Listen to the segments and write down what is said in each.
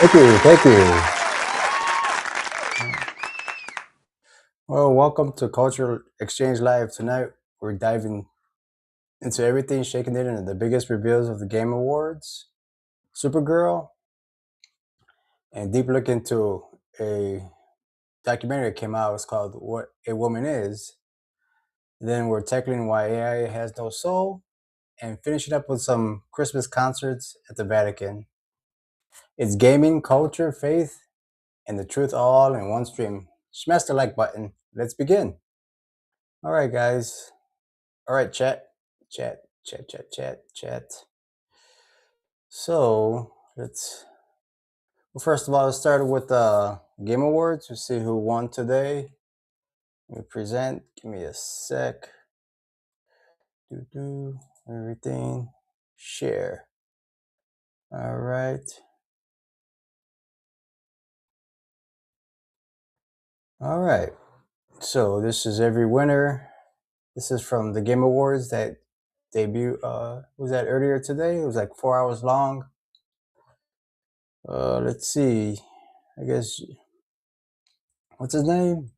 Thank you, thank you. Well, welcome to Cultural Exchange Live. Tonight, we're diving into everything shaking it into the biggest reveals of the Game Awards, Supergirl, and deep look into a documentary that came out. It's called What a Woman Is. Then we're tackling why AI has no soul, and finishing up with some Christmas concerts at the Vatican. It's gaming, culture, faith, and the truth all in one stream. Smash the like button. Let's begin. All right, guys. All right, chat. So first of all, let's start with Game Awards. We'll see who won today. Let me present. Give me a sec. Everything. Share. All right. All right. So this is every winner. This is from the Game Awards that debut. Was that earlier today? It was like 4 hours long. Let's see. I guess what's his name?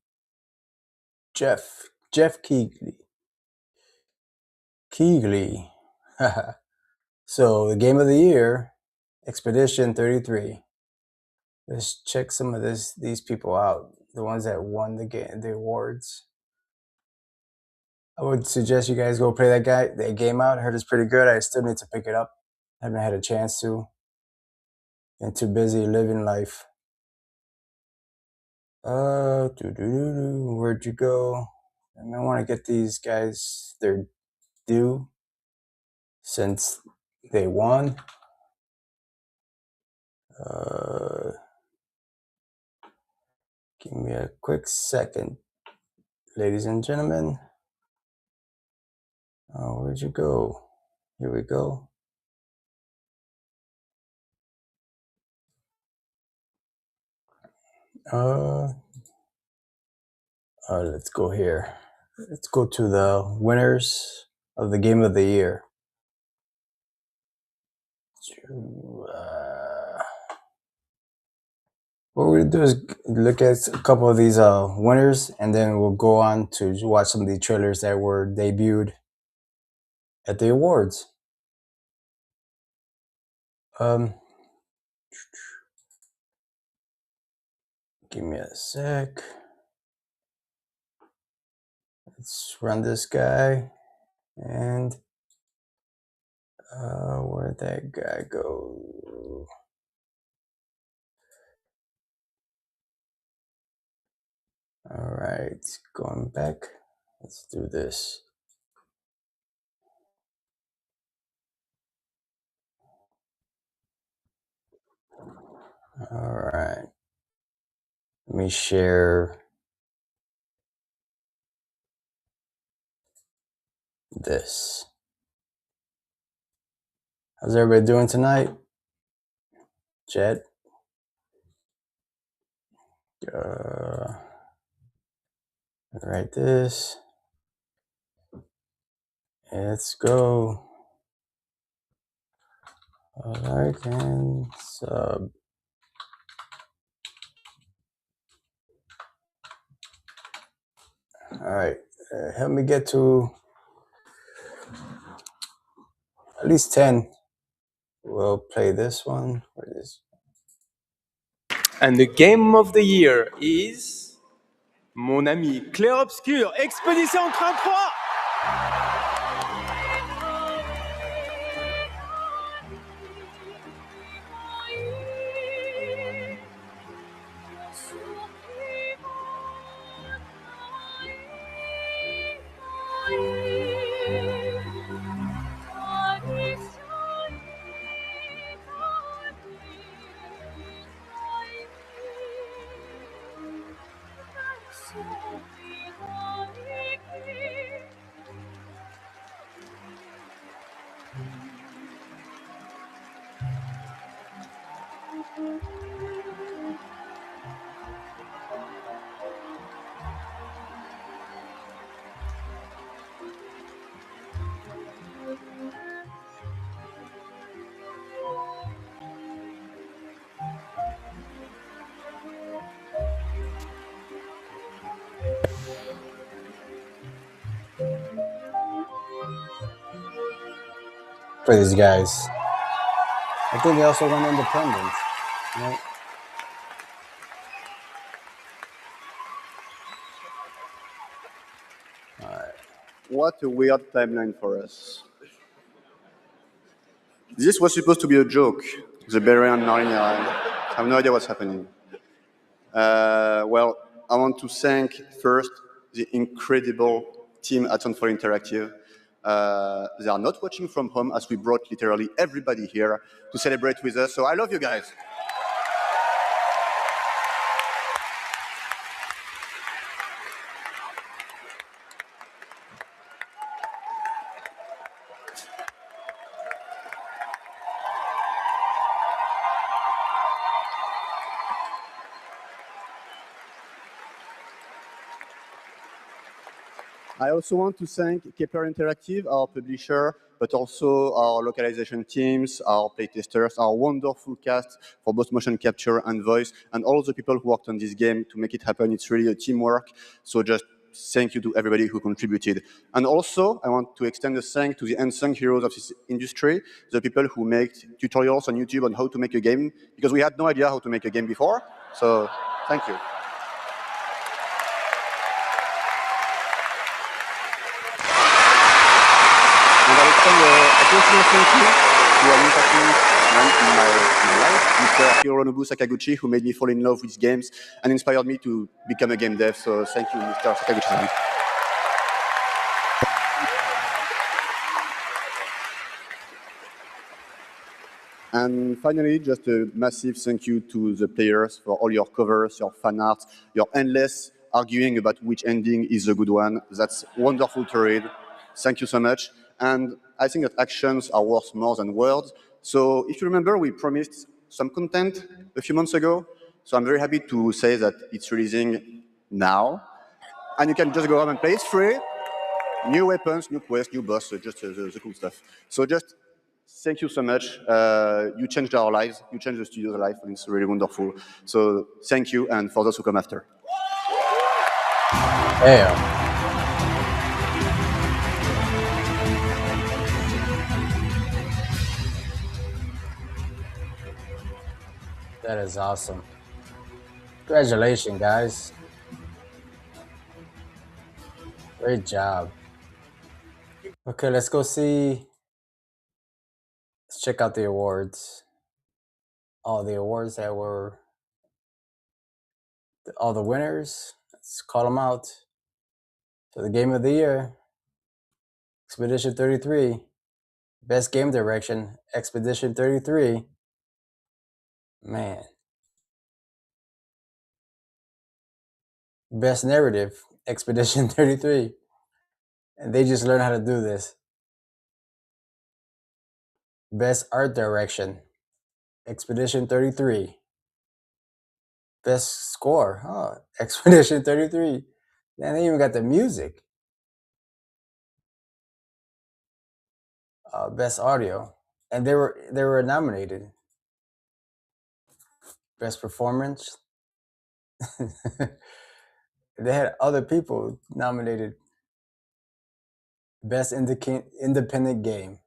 Jeff Keighley. So the game of the year, Expedition 33. Let's check some of these people out. The ones that won the awards. I would suggest you guys go play that game out. I heard it's pretty good. I still need to pick it up. I haven't had a chance to. Been too busy living life. Where'd you go? I want to get these guys their due since they won. Give me a quick second, ladies and gentlemen. Oh, where'd you go? Here we go. Let's go here. Let's go to the winners of the game of the year. What we're gonna do is look at a couple of these winners, and then we'll go on to watch some of the trailers that were debuted at the awards. Give me a sec. Let's run this guy, and where'd that guy go? All right, going back. Let's do this. All right. Let me share this. How's everybody doing tonight? Chat. Write this. Let's go. Like and sub. All right. Help me get to at least 10. We'll play this one. Where is? And the game of the year is mon ami Clair Obscur, Expédition 33. for these guys. I think they also went independent. Right? What a weird timeline for us. This was supposed to be a joke. The Barry and Narnia. I have no idea what's happening. Well, I want to thank first the incredible team at Sound for Interactive. They are not watching from home as we brought literally everybody here to celebrate with us. So I love you guys. I also want to thank Kepler Interactive, our publisher, but also our localization teams, our playtesters, our wonderful cast for both motion capture and voice, and all the people who worked on this game to make it happen. It's really a teamwork. So just thank you to everybody who contributed. And also, I want to extend a thank to the unsung heroes of this industry, the people who make tutorials on YouTube on how to make a game, because we had no idea how to make a game before. So thank you. And I extend a personal thank you to an important man in my life, Mr. Hironobu Sakaguchi, who made me fall in love with games and inspired me to become a game dev. So thank you, Mr. Sakaguchi. And finally, just a massive thank you to the players for all your covers, your fan art, your endless arguing about which ending is the good one. That's wonderful to read. Thank you so much. And I think that actions are worth more than words. So if you remember, we promised some content a few months ago. So I'm very happy to say that it's releasing now. And you can just go home and play. It's free. New weapons, new quests, new boss, just the cool stuff. So just thank you so much. You changed our lives. You changed the studio's life, and it's really wonderful. So thank you, and for those who come after. Damn. That is awesome. Congratulations, guys. Great job. Okay, let's go see. Let's check out the awards. All the awards that were. All the winners. Let's call them out. So the game of the year, Expedition 33. Best game direction, Expedition 33. Man. Best narrative, Expedition 33. And they just learned how to do this. Best art direction, Expedition 33. Best score, Expedition 33. Man, they even got the music. Best audio, and they were nominated. Best performance. They had other people nominated. Best independent game.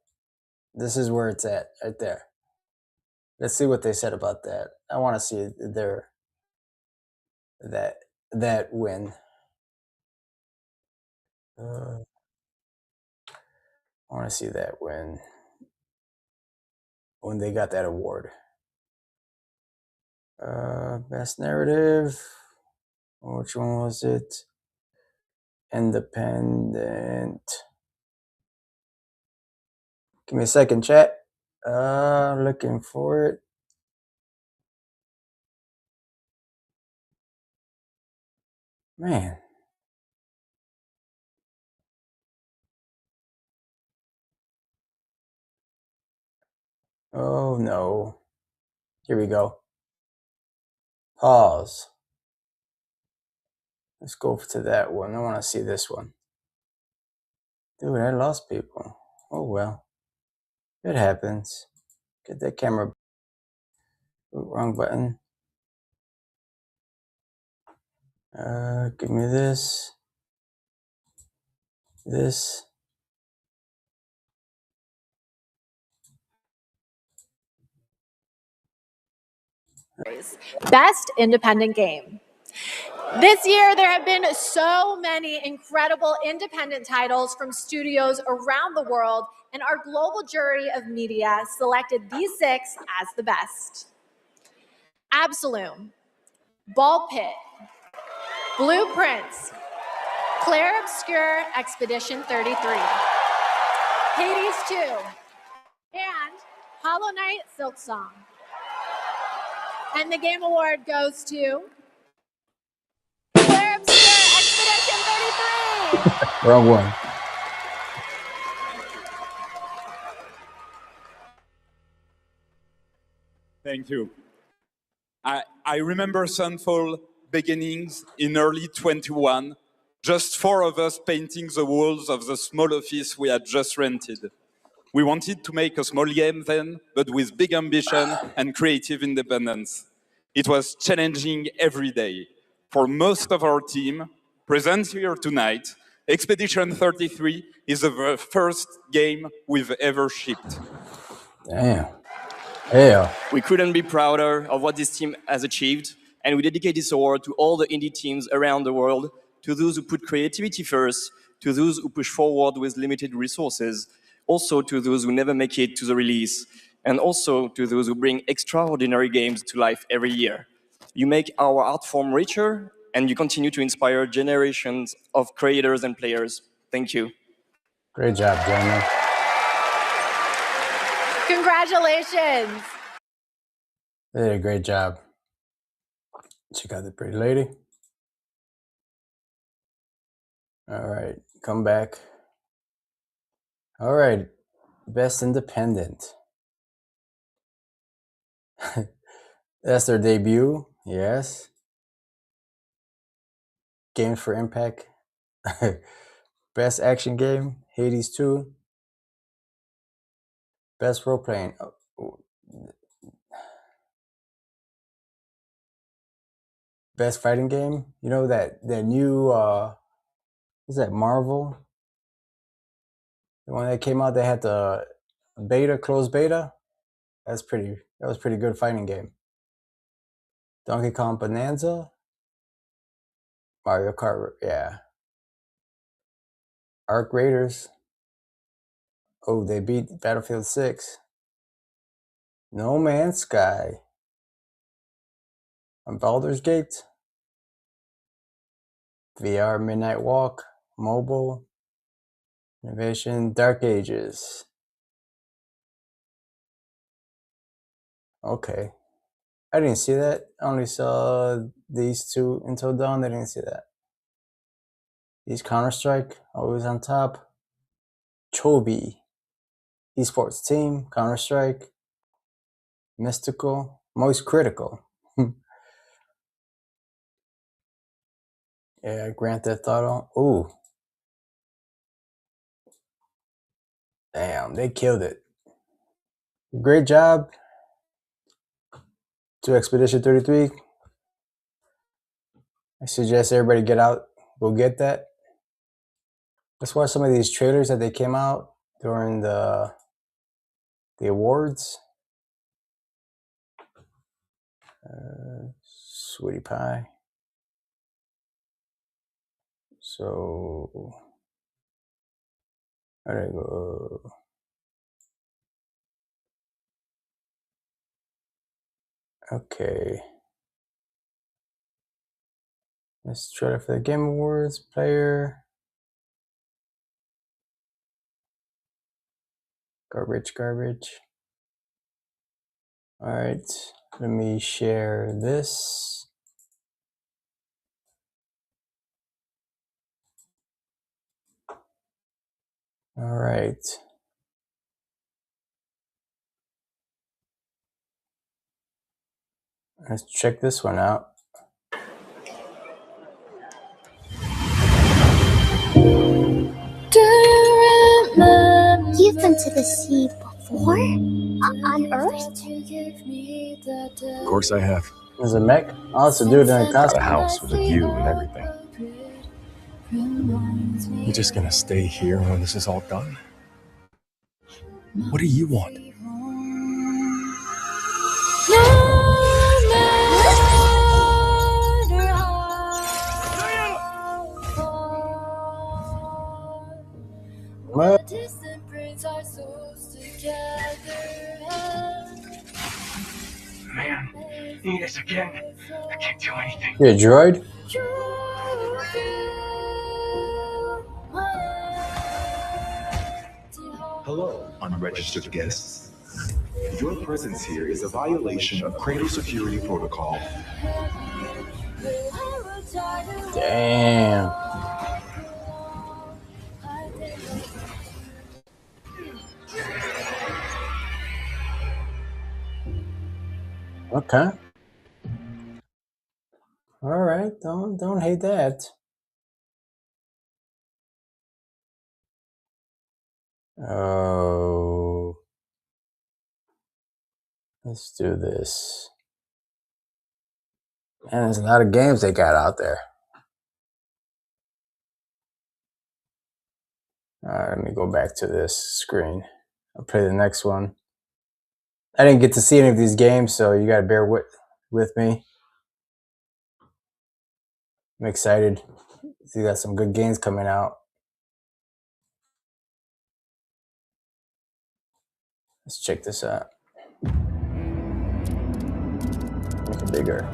This is where it's at, right there. Let's see what they said about that. I want to see that win. I want to see that win when they got that award. Best narrative. Which one was it? Independent. Give me a second, chat. Looking for it. Man. Oh no. Here we go. Pause. Let's go to that one. I want to see this one. Dude, I lost people. Oh well. It happens. Get that camera. Ooh, wrong button. Give me this. This. Best Independent Game. This year, there have been so many incredible independent titles from studios around the world, and our global jury of media selected these 6 as the best. Absolum, Ball Pit, Blueprints, Clair Obscur Expedition 33, Hades 2, and Hollow Knight Silksong. And the Game Award goes to Clair Obscur Expedition 33! Wrong one. Thank you. I remember Sunfall beginnings in early 21, just 4 of us painting the walls of the small office we had just rented. We wanted to make a small game then, but with big ambition and creative independence. It was challenging every day. For most of our team, present here tonight, Expedition 33 is the first game we've ever shipped. Damn. Yeah. We couldn't be prouder of what this team has achieved, and we dedicate this award to all the indie teams around the world, to those who put creativity first, to those who push forward with limited resources, also to those who never make it to the release, and also to those who bring extraordinary games to life every year. You make our art form richer, and you continue to inspire generations of creators and players. Thank you. Great job, gentlemen. Congratulations! They did a great job. Check out the pretty lady. All right, come back. All right, Best Independent. That's their debut, yes. Games for Impact. Best Action Game, Hades 2. Best Role Playing. Best Fighting Game. You know that new, is that Marvel? The one that came out, they had the closed beta. That was pretty good fighting game. Donkey Kong Bonanza. Mario Kart, yeah. Arc Raiders. Oh, they beat Battlefield 6. No Man's Sky. On Baldur's Gate. VR Midnight Walk. Mobile. Innovation. Dark Ages. Okay. I didn't see that. I only saw these 2 Until Dawn. I didn't see that. These Counter-Strike. Always on top. Chobi. Esports Team. Counter-Strike. Mystical. Most Critical. Yeah, Grand Theft Auto. Ooh. Damn, they killed it. Great job to Expedition 33. I suggest everybody get out, go get that. Let's watch some of these trailers that they came out during the awards. Sweetie Pie. So, there you go. Okay. Let's try for the Game Awards player. Garbage. All right, let me share this. All right. Let's check this one out. You've been to the sea before? On Earth? Of course I have. There's a mech. Oh, it's a dude in a Got a costume. house with a view and everything. You just gonna stay here when this is all done? What do you want? need us again. I can't do anything. You a droid? Hello, unregistered guests. Your presence here is a violation of cradle security protocol. Damn. Okay. All right. Don't hate that. Oh. Let's do this. Man, there's a lot of games they got out there. All right, let me go back to this screen. I'll play the next one. I didn't get to see any of these games, so you got to bear with me. I'm excited. You got some good games coming out. Let's check this out. Make it bigger.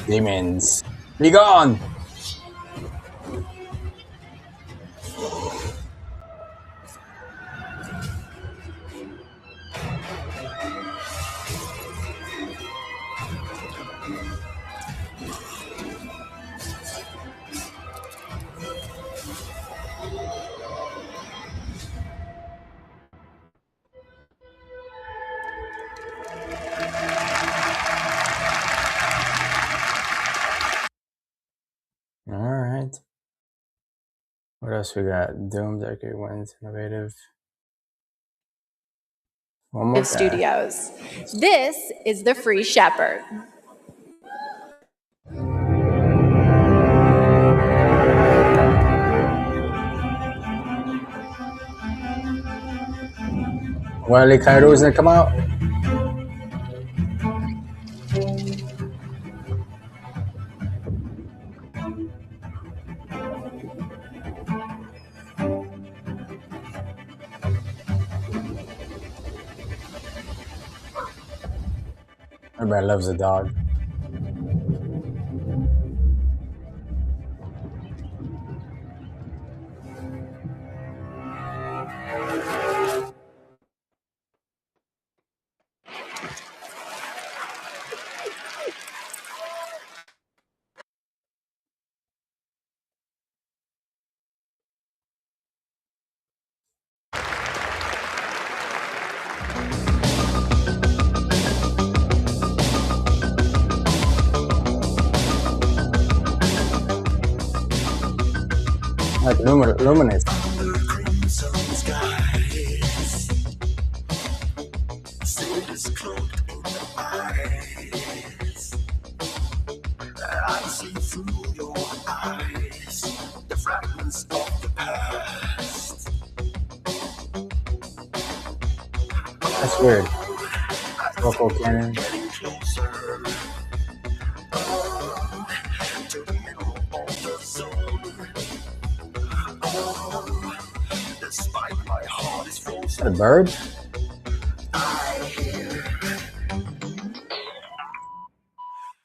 Demons, be gone! All right. What else we got? Doom, Arcade Wins, Innovative. One more guy. Studios. This is The Free Shepherd. Wile E. Coyote's gonna come out. Everybody loves a dog. Like luminous. That's weird. Vocal cannon. Is that a bird?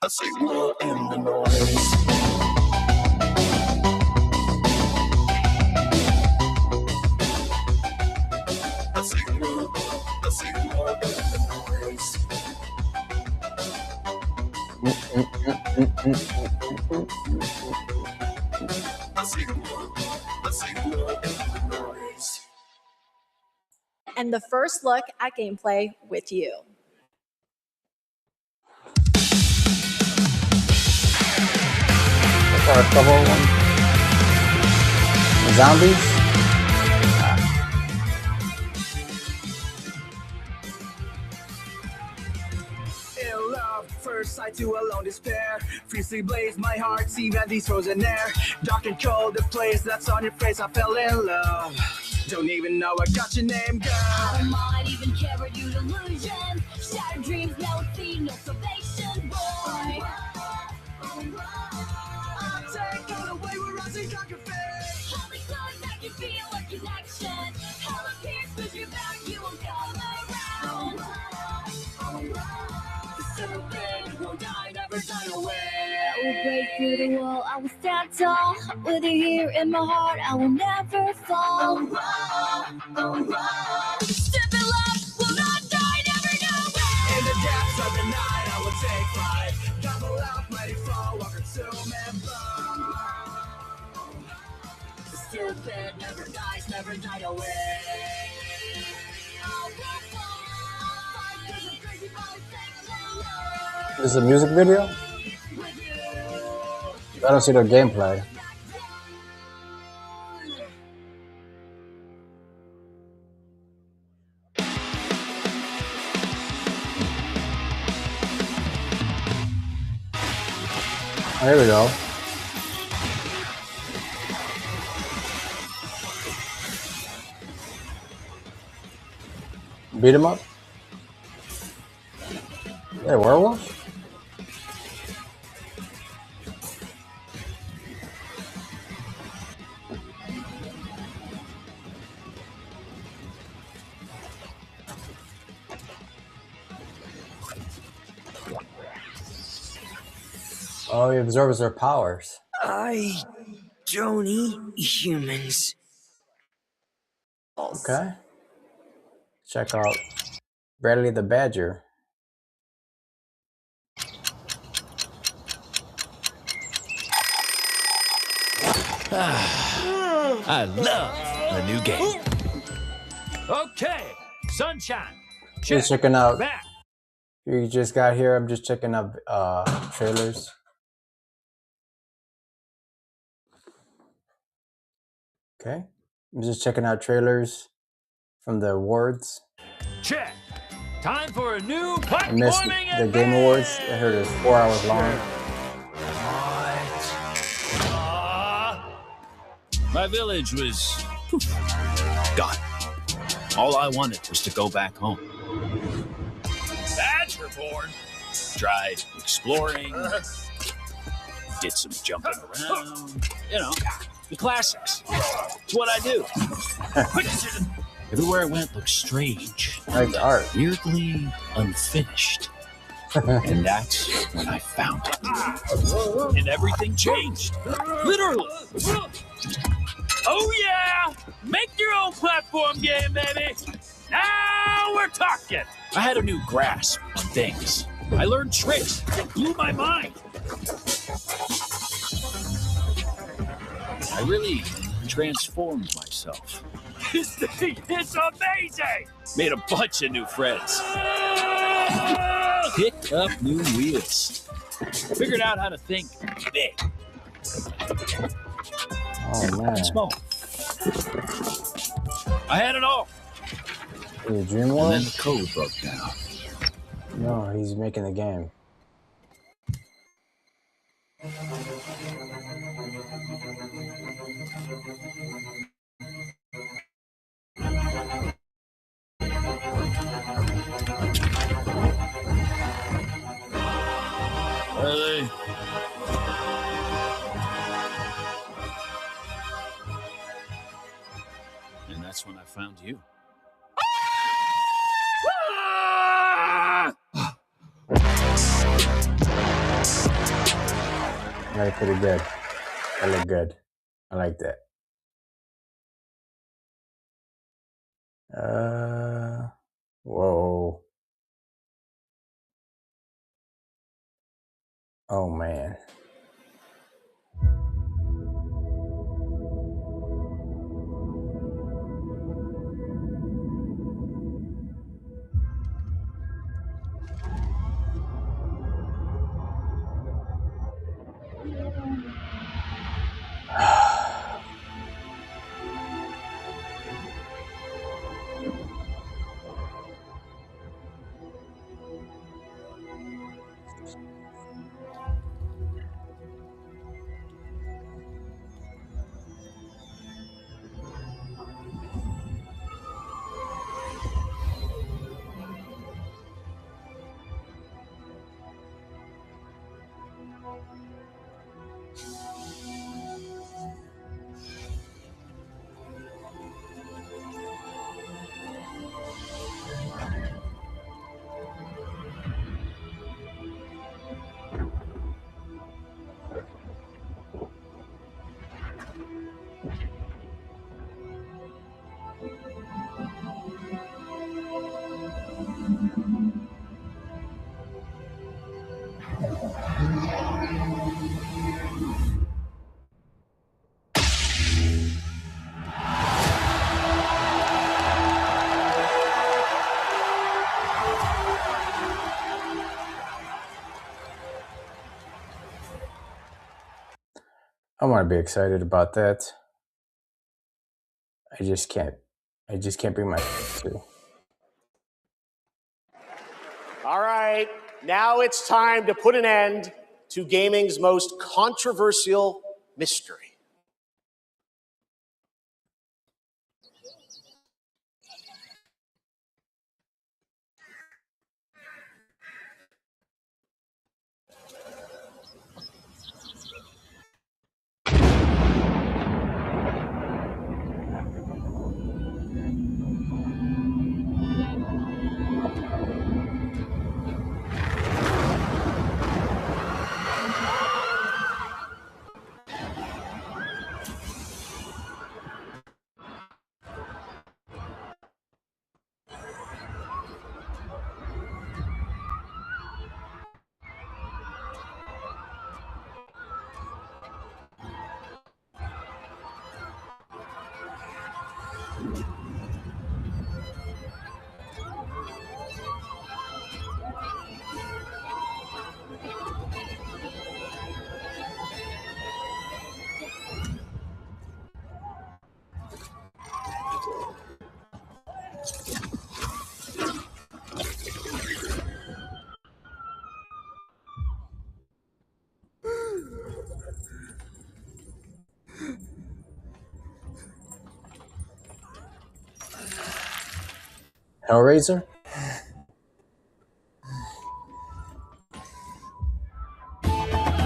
A signal in the noise. A signal in the noise. A signal in the noise. And the first look at gameplay with you. Or a couple of them. Zombies? In love, first sight to a long despair. care. Fiercely blaze my heart, see that these frozen air. Dark and cold, the place that's on your face, I fell in love. Don't even know I got your name, girl. I don't mind, even care about you delusion. Shattered dreams, no feed, no salvation, boy. I'll take all the way we're rising, dark and fade. Hold me close, I can feel a connection. Hell appears, but you're back, you won't come around. The stupid won't die, never die away. I will break through the wall, I will stand tall. With you here in my heart, I will never fall. Step in love, will not die, never know where. In the depths of the night, I will take flight. Double out, mighty fall, walk consume and burn. The stupid never dies, never die away. This is a music video? I don't see no gameplay. Oh, here we go. Beat him up? Hey, werewolf? Oh, he absorbs their powers. I don't eat humans. Okay. Check out Bradley the Badger. I love a new game. Okay, sunshine. Just checking out. Back. You just got here. I'm just checking out trailers. Okay. I'm just checking out trailers from the awards. Check. Time for a new I missed platforming the Game Awards. I heard it was 4 hours long. My village was gone. All I wanted was to go back home. Badger born. Tried exploring. Did some jumping around. You know, the classics. It's what I do. Everywhere I went looked strange. Like the art. Weirdly unfinished. And that's when I found it. And everything changed. Literally. Oh yeah! Make your own platform game, baby! Now we're talking! I had a new grasp on things. I learned tricks that blew my mind. I really transformed myself. This thing is amazing! Made a bunch of new friends. Picked up new wheels. Figured out how to think big. Oh man. Small. I had it all. Is it Dream And World? then the code broke down. No, he's making the game. Are they? And that's when I found you. That look pretty good. That look good. I like that. Whoa. Oh man. I want to be excited about that. I just can't bring myself to. All right, now it's time to put an end to gaming's most controversial mystery. Hellraiser?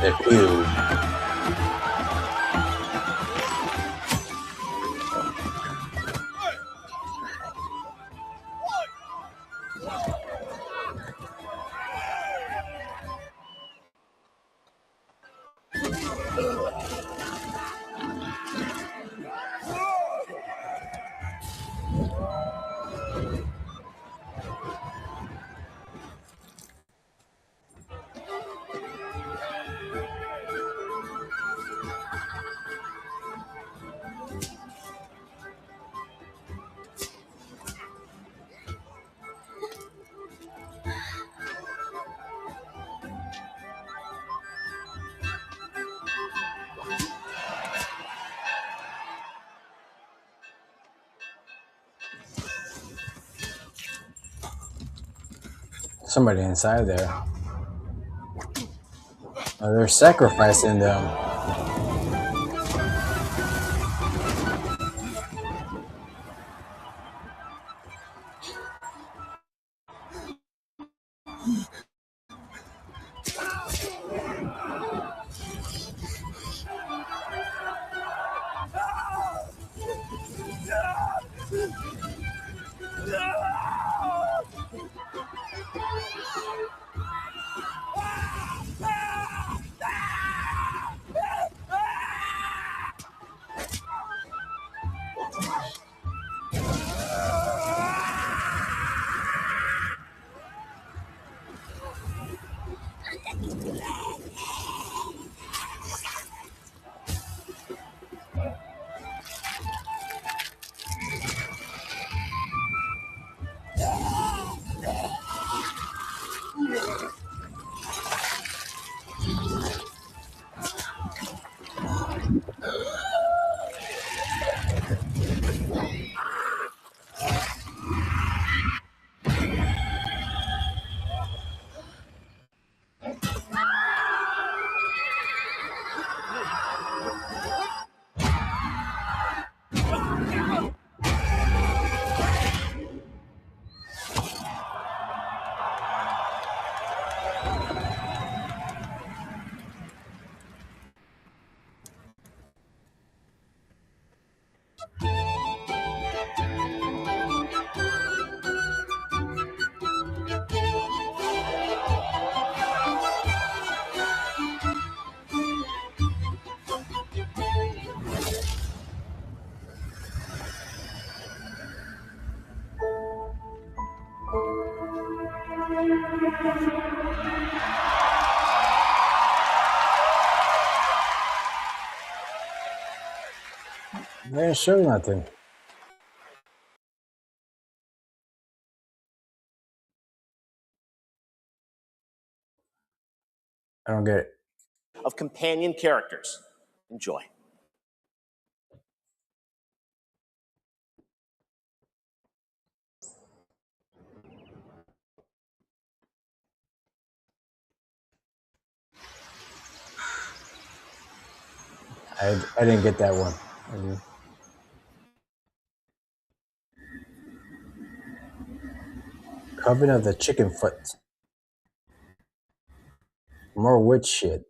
The Cube. Somebody inside there. Oh, they're sacrificing them. They didn't show nothing. I don't get it. Of companion characters. Enjoy. I didn't get that one. Coven of the Chicken Foot. More witch shit.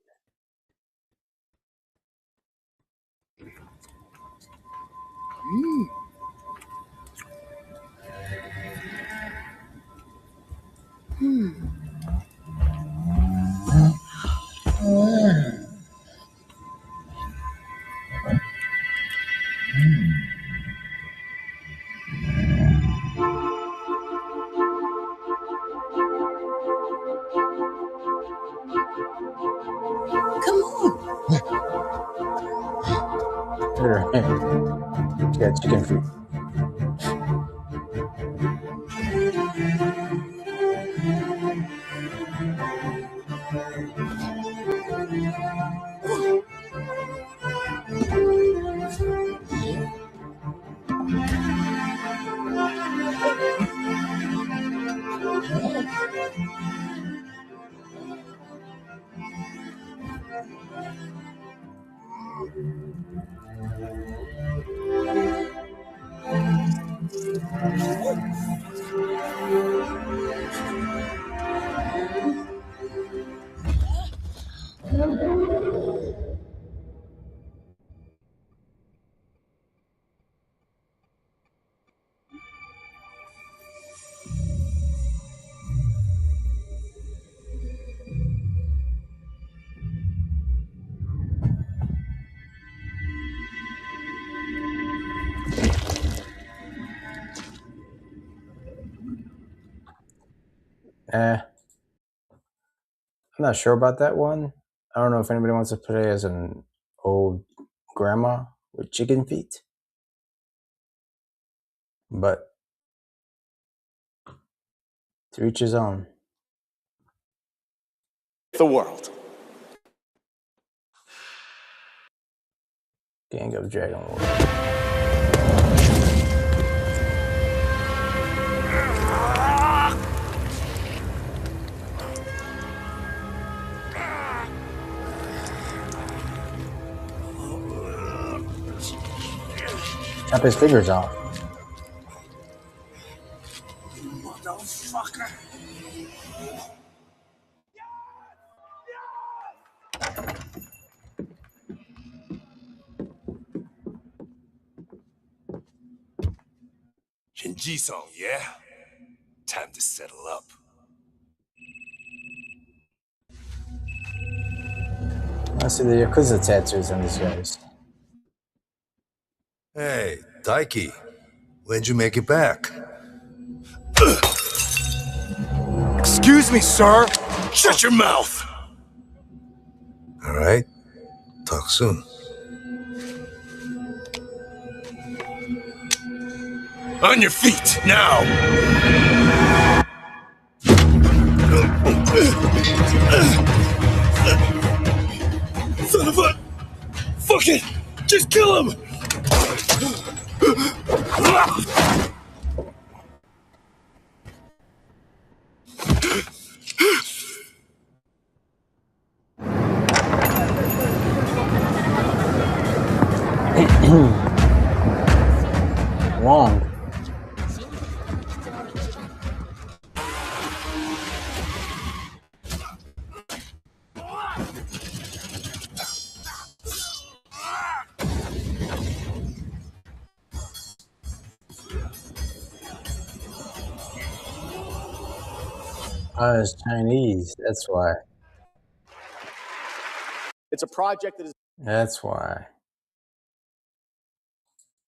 Come on. She got chicken feet. I'm not sure about that one. I don't know if anybody wants to play as an old grandma with chicken feet. But to each his own. The world. Gang of Dragon War. Chop his fingers off. Motherfucker. Shinji-san, yeah? Time to settle up. I see the Yakuza tattoos on these guys. Hey, Daiki, when'd you make it back? Excuse me, sir! Shut your mouth! All right, talk soon. On your feet, now! Son of a... Fuck it! Just kill him! Wrong. Oh, it's Chinese. That's why. It's a project that is. That's why.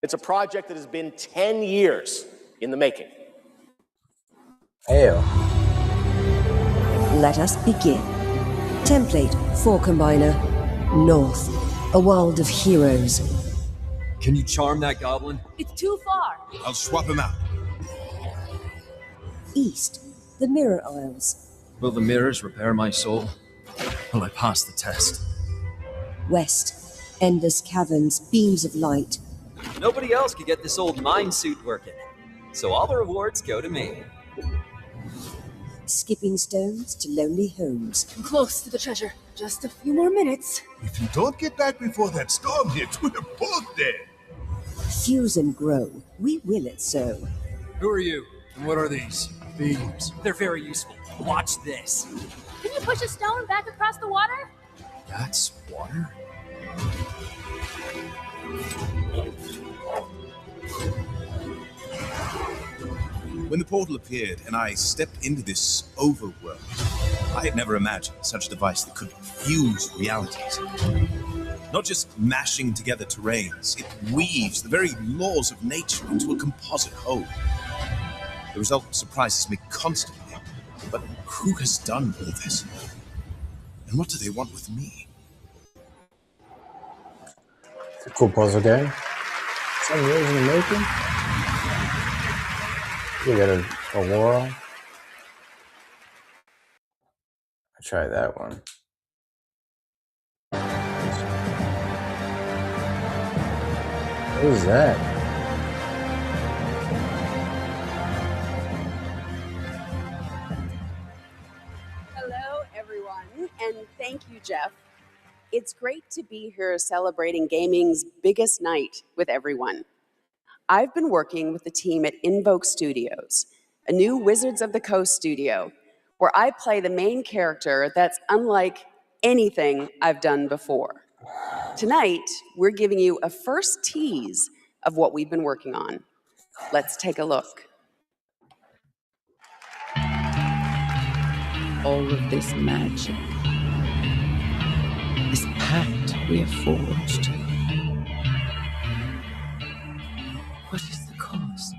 It's a project that has been 10 years in the making. Hell. Let us begin. Template for Combiner. North, a world of heroes. Can you charm that goblin? It's too far. I'll swap him out. East, the Mirror Isles. Will the mirrors repair my soul? Will I pass the test? West, Endless caverns, beams of light. Nobody else could get this old mine suit working, so all the rewards go to me. Skipping stones to lonely homes. I'm close to the treasure. Just a few more minutes. If you don't get back before that storm hits, we're both dead. Fuse and grow. We will it so. Who are you? And what are these? Beams. They're very useful. Watch this. Can you push a stone back across the water? That's water? When the portal appeared and I stepped into this overworld, I had never imagined such a device that could fuse realities. Not just mashing together terrains, it weaves the very laws of nature into a composite whole. The result surprises me constantly, but who has done all this? And what do they want with me? It's a cool puzzle game. 7 years in the making. We got a Aurora. I tried that one. What is that? Hello, everyone, and thank you, Jeff. It's great to be here celebrating gaming's biggest night with everyone. I've been working with the team at Invoke Studios, a new Wizards of the Coast studio, where I play the main character that's unlike anything I've done before. Tonight, we're giving you a first tease of what we've been working on. Let's take a look. All of this magic, this pact we have forged. What is the cost?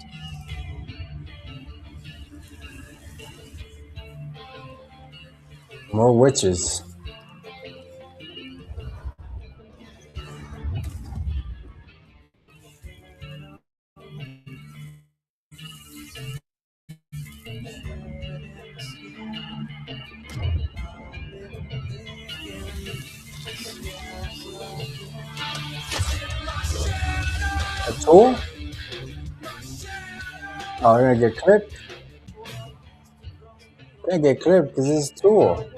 More witches. A tool? Oh, we're gonna get clipped? We're gonna get clipped because it's a tool.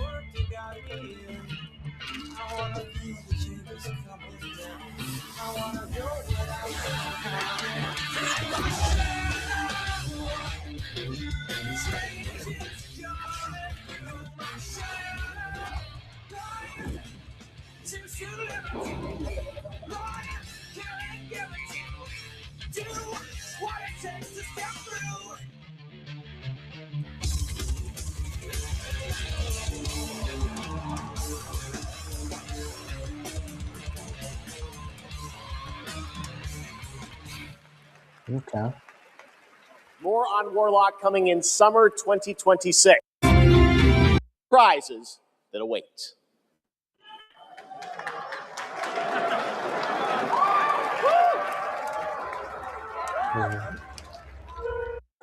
Okay. More on Warlock coming in summer 2026. Prizes that await.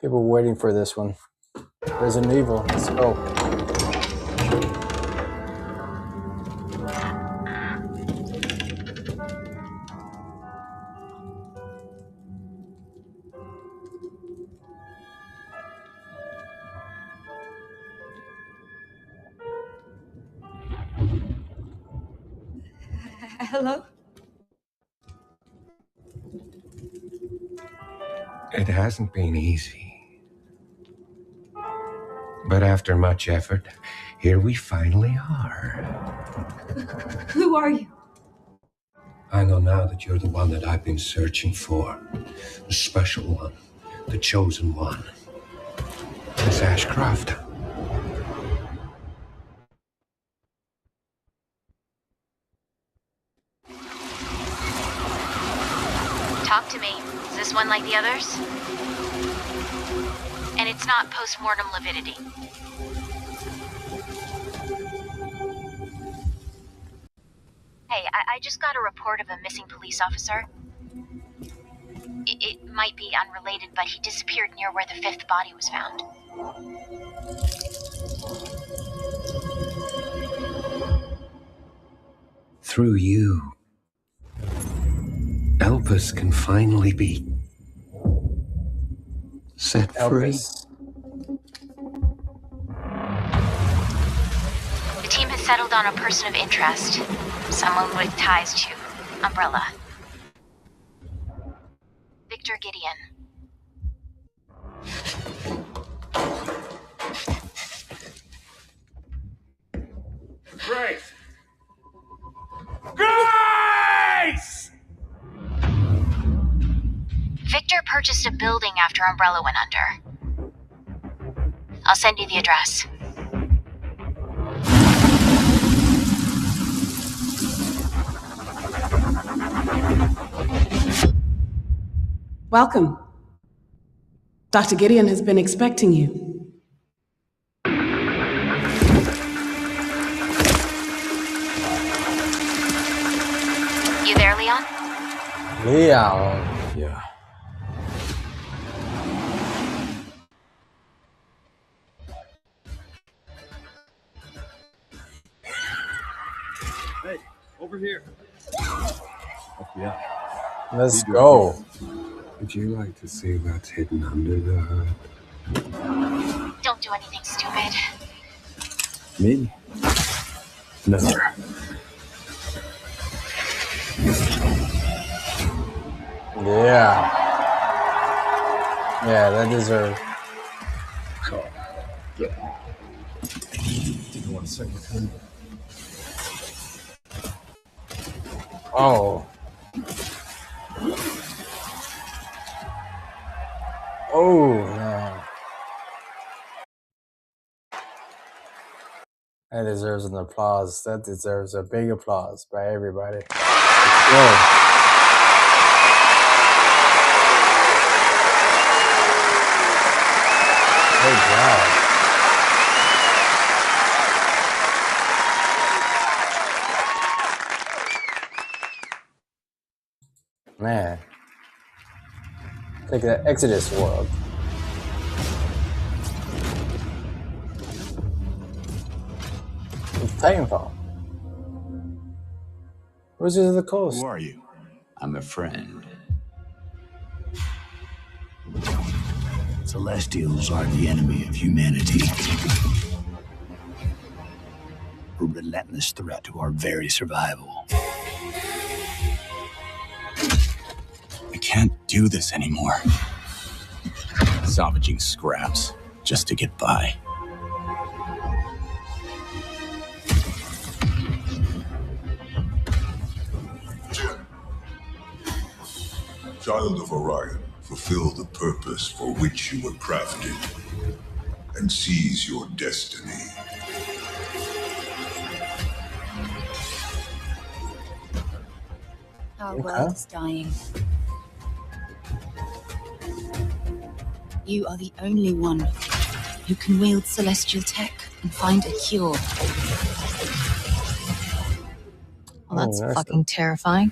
People waiting for this one. Resident Evil, let's go. Hello? It hasn't been easy. But after much effort, here we finally are. Who are you? I know now that you're the one that I've been searching for. The special one. The chosen one. Miss Ashcroft. Talk to me. Is this one like the others? And it's not post-mortem lividity. Hey, I just got a report of a missing police officer. It might be unrelated, but he disappeared near where the 5th body was found. Through you, Elpis can finally be set free. The team has settled on a person of interest. Someone with ties to Umbrella. Victor Gideon. Grace! Grace! Victor purchased a building after Umbrella went under. I'll send you the address. Welcome. Dr. Gideon has been expecting you. You there, Leon? Leon. Yeah. Hey, over here. Yeah. Let's go. Would you like to see what's hidden under the hood? Don't do anything stupid. Me? Never. Yeah. Yeah, that deserves. You want a second? Oh. Oh, no. That deserves an applause. That deserves a big applause by everybody. Let's go. Good job. Man. It's like the Exodus world. It's Titanfall. Wizards of the Coast. Who are you? I'm a friend. Celestials are the enemy of humanity. A relentless threat to our very survival. I can't do this anymore. Salvaging scraps just to get by. Child of Orion, fulfill the purpose for which you were crafted, and seize your destiny. Our world is dying. You are the only one who can wield celestial tech and find a cure. Well, that's fucking terrifying.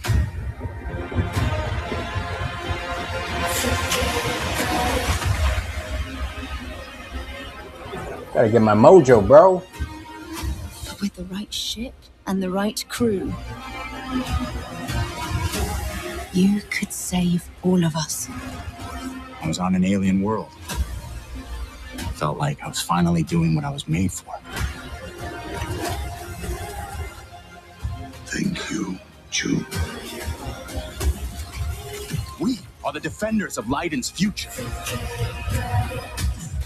Gotta get my mojo, bro. But with the right ship and the right crew, you could save all of us. I was on an alien world. Felt like I was finally doing what I was made for. Thank you, Jude. We are the defenders of Leiden's future.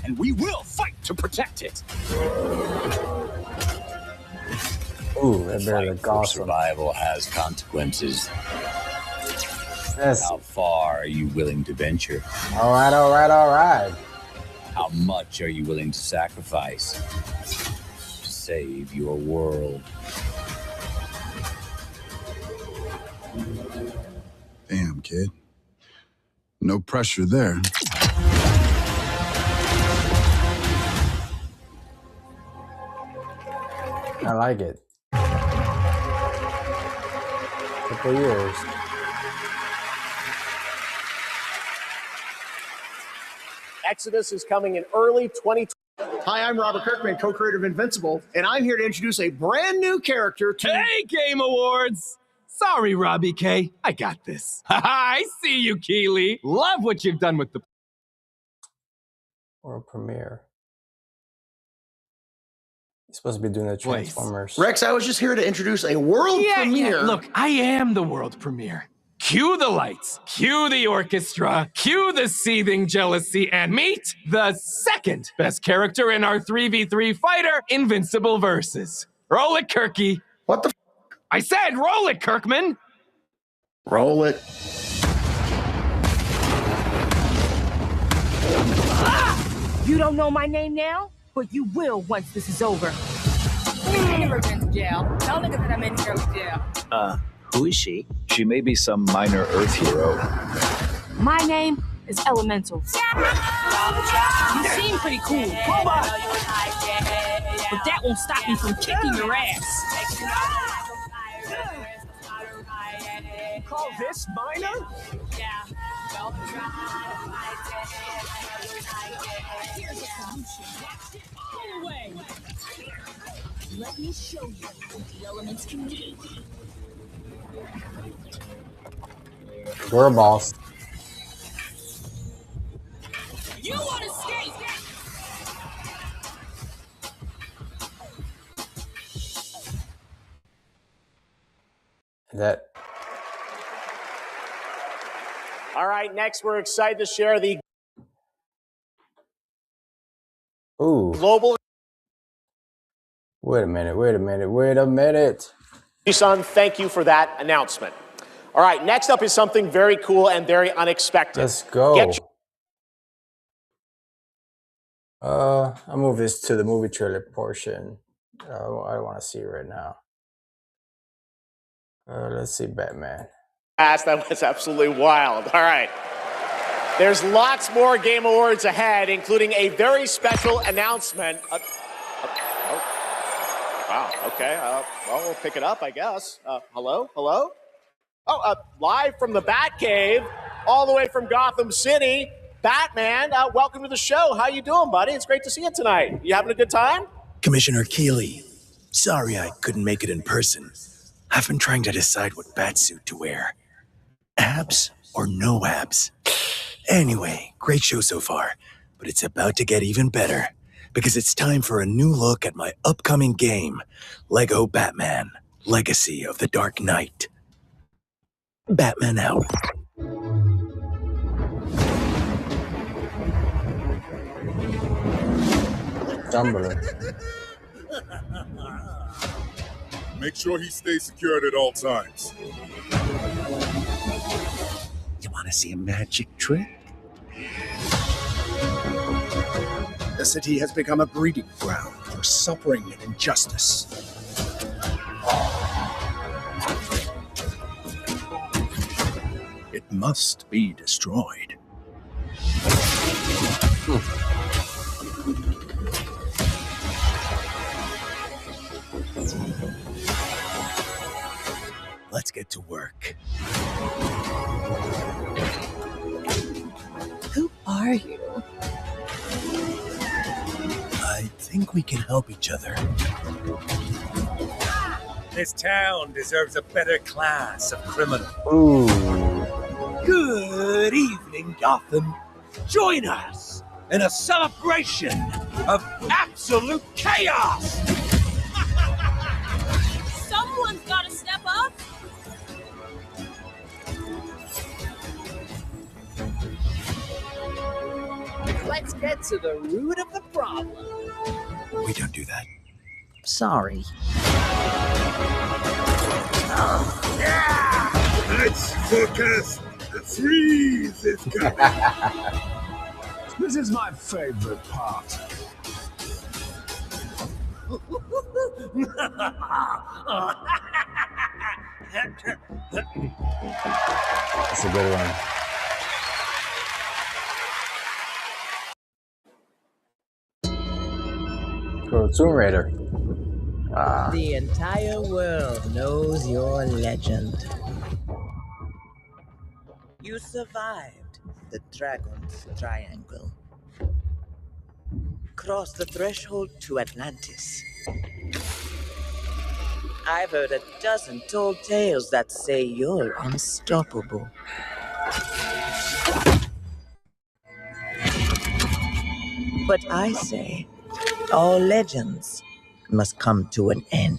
And we will fight to protect it. Ooh, that better look awesome. Survival has consequences. Yes. How far are you willing to venture? All right, all right, all right. How much are you willing to sacrifice to save your world? Damn, kid. No pressure there. I like it. Couple years. Exodus is coming in early 2020. Hi, I'm Robert Kirkman, co-creator of Invincible, and I'm here to introduce a brand new character to... Hey, Game Awards! Sorry, Robbie K. I got this. I see you, Keeley. Love what you've done with the World premiere. You're supposed to be doing the Transformers. Rex, I was just here to introduce a world premiere. Yeah, look, I am the world premiere. Cue the lights, cue the orchestra, cue the seething jealousy, and meet the second best character in our 3v3 fighter Invincible Versus. Roll it, Kirky. What the I said roll it, Kirkman. Roll it. You don't know my name now, but you will once this is over. I never been to jail. Tell niggas that I'm in here with jail. Who is she? She may be some minor Earth hero. My name is Elemental. You seem pretty cool. But that won't stop me from kicking your ass. You call this minor? Here's a solution. Go away. Let me show you what the elements can do. Girl boss. You want to escape? That. All right, next we're excited to share the global. Wait a minute. Son, thank you for that announcement. All right, next up is something very cool and very unexpected. Let's go. I'll move this to the movie trailer portion. I don't want to see it right now. Let's see Batman. That was absolutely wild. All right. There's lots more Game Awards ahead, including a very special announcement. Wow, okay. Well, we'll pick it up, I guess. Hello? Oh, live from the Batcave, all the way from Gotham City, Batman, welcome to the show. How you doing, buddy? It's great to see you tonight. You having a good time? Commissioner Keeley, sorry I couldn't make it in person. I've been trying to decide what batsuit to wear. Abs or no abs? Anyway, great show so far, but it's about to get even better because it's time for a new look at my upcoming game, Lego Batman, Legacy of the Dark Knight. Batman out. Stumbling. Make sure he stays secured at all times. You want to see a magic trick? The city has become a breeding ground for suffering and injustice. It must be destroyed. Let's get to work. Who are you? I think we can help each other. This town deserves a better class of criminal. Ooh. Good evening, Gotham. Join us in a celebration of absolute chaos. Someone's got to step up. Let's get to the root of the problem. We don't do that. Sorry. Let's focus. The freeze is coming. This is my favorite part. That's a good one. Go to Tomb Raider. The entire world knows your legend. You survived the Dragon's Triangle. Crossed the threshold to Atlantis. I've heard a dozen tall tales that say you're unstoppable. But I say, all legends must come to an end.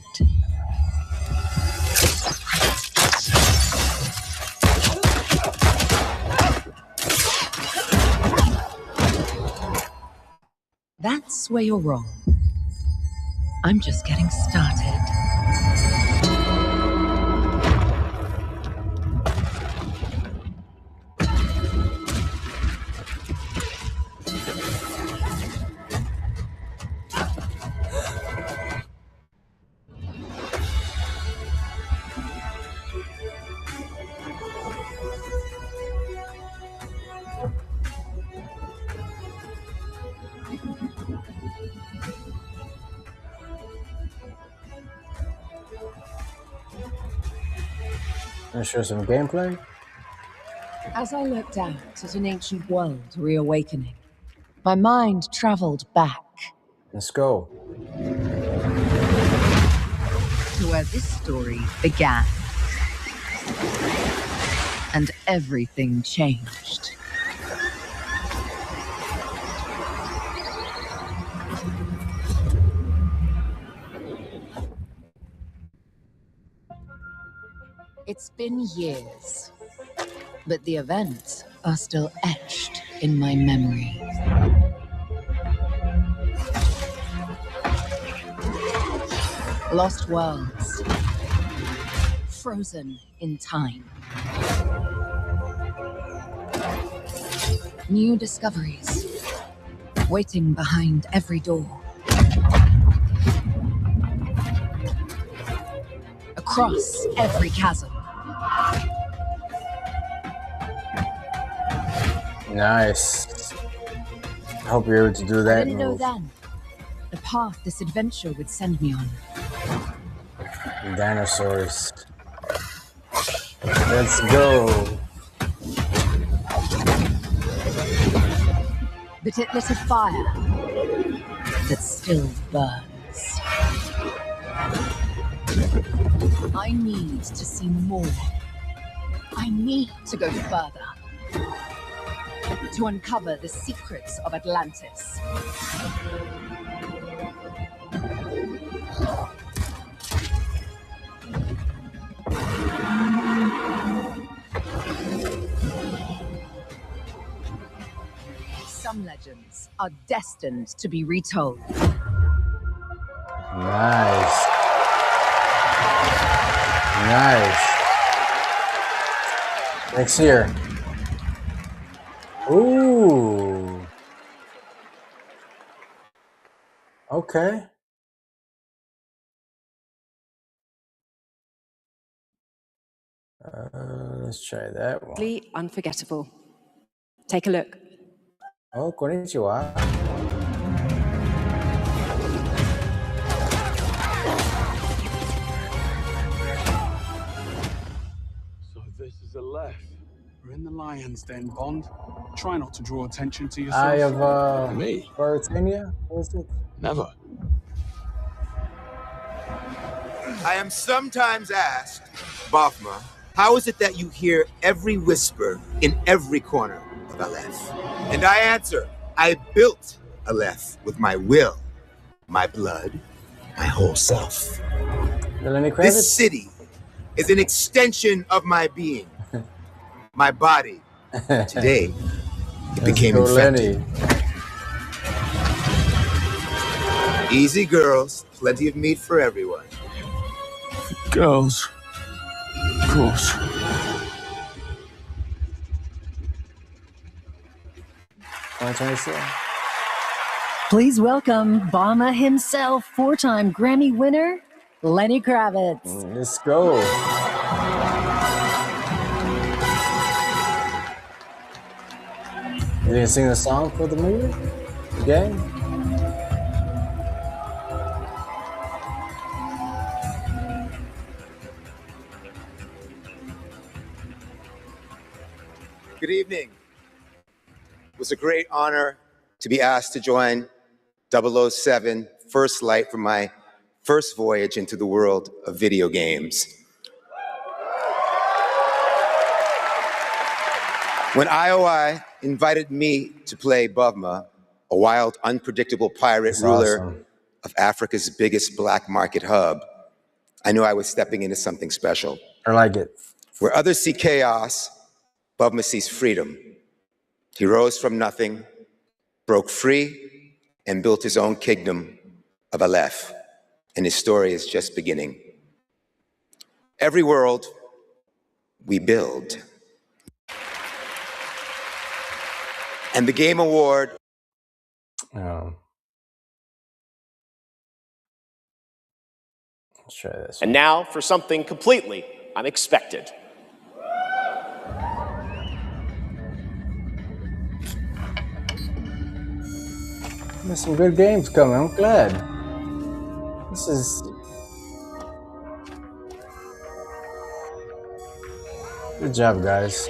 That's where you're wrong. I'm just getting started. Gonna show some gameplay. As I looked out at an ancient world reawakening, my mind traveled back. Let's go. To where this story began. And everything changed. It's been years, but the events are still etched in my memory. Lost worlds, frozen in time. New discoveries, waiting behind every door. Across every chasm. Nice. I hope you're able to do that. I didn't know then the path this adventure would send me on. Dinosaurs. Let's go. But it lit a fire that still burns. I need to see more. I need to go further. To uncover the secrets of Atlantis. Some legends are destined to be retold. Nice. Nice. Next year. Ooh. Okay. Let's try that one. Really unforgettable. Take a look. Oh, konnichiwa. So this is a left. We're in the lion's den, Bond. Try not to draw attention to yourself. Eye of Me? Mauritania? What is it? Never. I am sometimes asked, Bafma, how is it that you hear every whisper in every corner of Aleph? And I answer, I built Aleph with my will, my blood, my whole self. This city is an extension of my being, my body. Today, it became infected. Easy, girls. Plenty of meat for everyone. Girls. Of course. Please welcome Obama himself, four-time Grammy winner, Lenny Kravitz. Let's go. You gonna sing a song for the movie? Again? Good evening. It was a great honor to be asked to join 007 First Light for my first voyage into the world of video games. When IOI invited me to play Bavma, a wild, unpredictable pirate ruler awesome. of Africa's biggest black market hub, I knew I was stepping into something special. I like it. Where others see chaos, Bavma sees freedom. He rose from nothing, broke free, and built his own kingdom of Aleph. And his story is just beginning. Every world we build. And the Game Award. Let's try this. And now for something completely unexpected. There's some good games coming. I'm glad. This is good job, guys.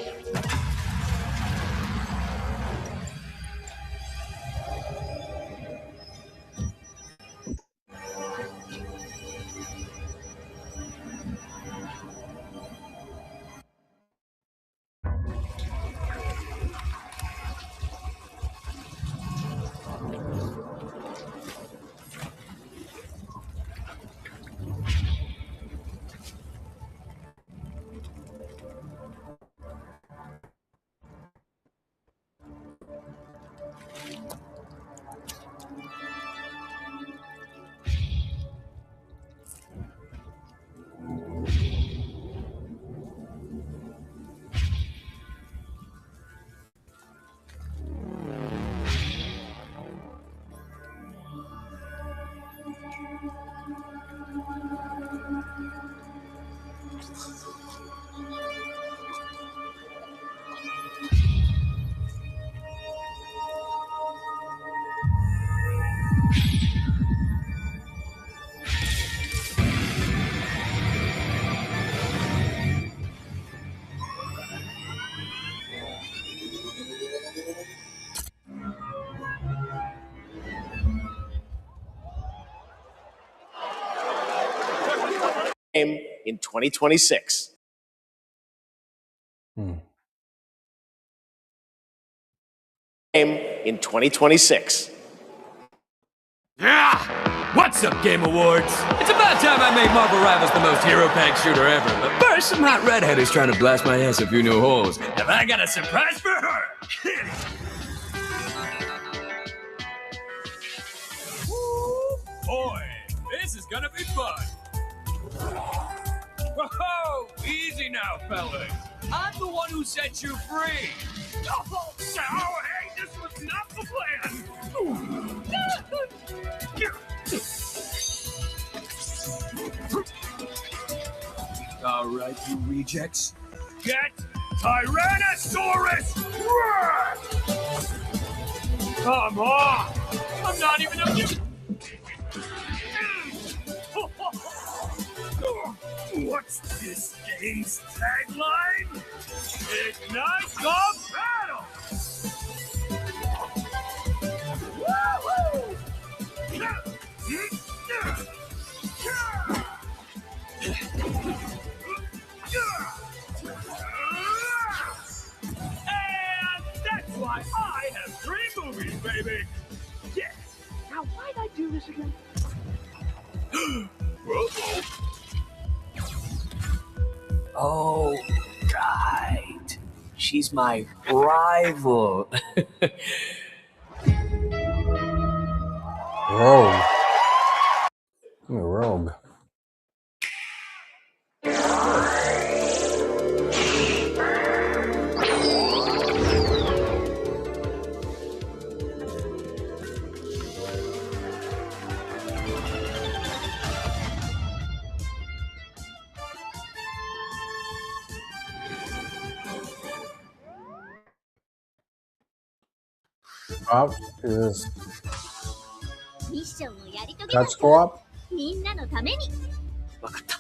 In 2026. In 2026. What's up, Game Awards? It's about time I made Marvel Rivals the most hero-packed shooter ever, but first some hot redhead is trying to blast my ass a few new holes. Have I got a surprise for her? Boy, this is gonna be fun. Whoa, easy now, fellas. I'm the one who set you free. Oh, hey, this was not the plan. All right, you rejects. Get Tyrannosaurus Rex! Come on! I'm not even a... What's this game's tagline? Ignite the battle! Woo-hoo! And that's why I have 3 movies, baby! Yeah! Now, why'd I do this again? Oh, right. She's my rival. Rogue. I'm a rogue. Co-op is Touch co-op? みんなのために。わかった。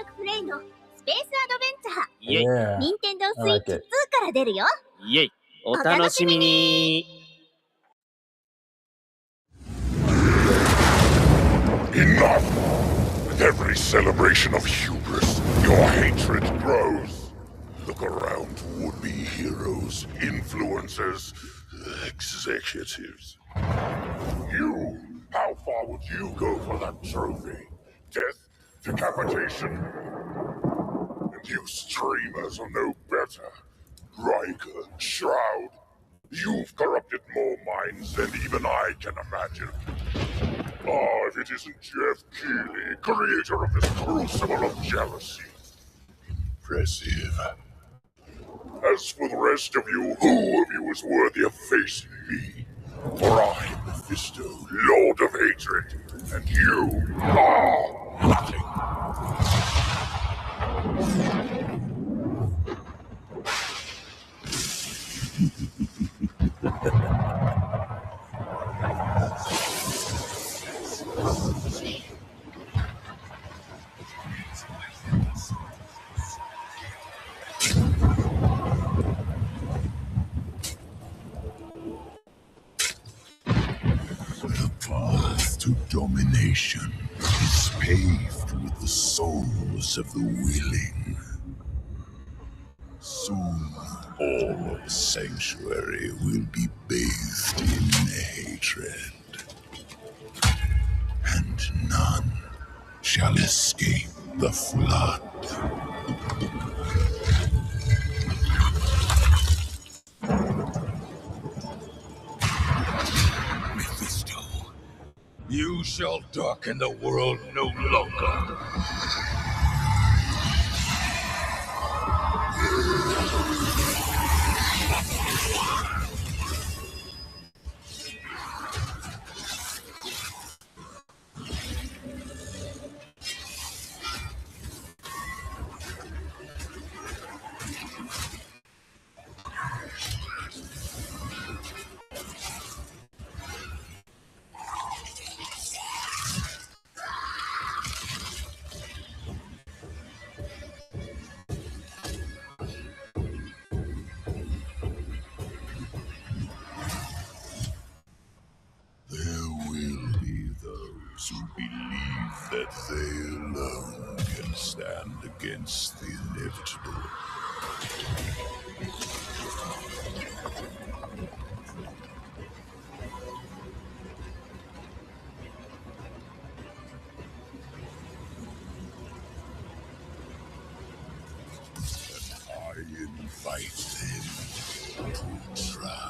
ルクプレイのスペースアドベンチャー。イエイ。Yeah, 任天堂 I like Switch 2 it. から出るよ。イエイ。お楽しみに。Enough! With every celebration of hubris, your hatred grows. Look around would-be heroes, influencers, executives. You, how far would you go for that trophy? Death? Decapitation? And you streamers are no better. Riker, Shroud, you've corrupted more minds than even I can imagine. Oh, if it isn't Jeff Keighley, creator of this crucible of jealousy. Impressive. As for the rest of you, who of you is worthy of facing me? For I am Mephisto, Lord of Hatred, and you are nothing. The path to domination is paved with the souls of the willing. Soon, all of Sanctuary will be bathed in hatred. And none shall escape the flood. Mephisto, you shall darken the world no longer. Who believe that they alone can stand against the inevitable. And I invite them to try.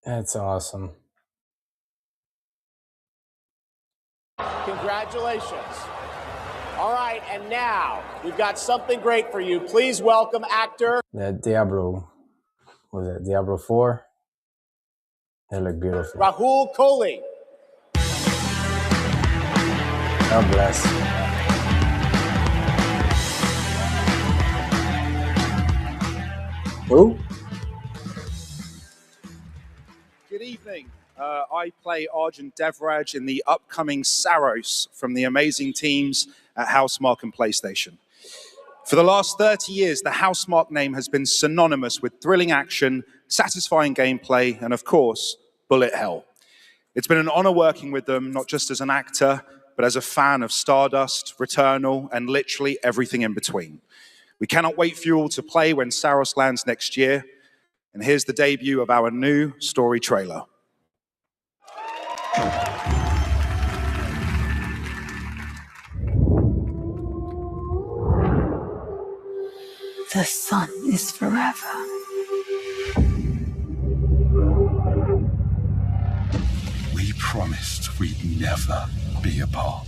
That's awesome. Congratulations. All right, and now we've got something great for you. Please welcome actor. That Diablo, was it Diablo 4? They look beautiful. Rahul Kohli. God bless. Who? Good evening. I play Arjun Devraj in the upcoming Saros from the amazing teams at Housemarque and PlayStation. For the last 30 years, the Housemarque name has been synonymous with thrilling action, satisfying gameplay, and of course, bullet hell. It's been an honor working with them, not just as an actor, but as a fan of Stardust, Returnal, and literally everything in between. We cannot wait for you all to play when Saros lands next year. And here's the debut of our new story trailer. The sun is forever. We promised we'd never be apart.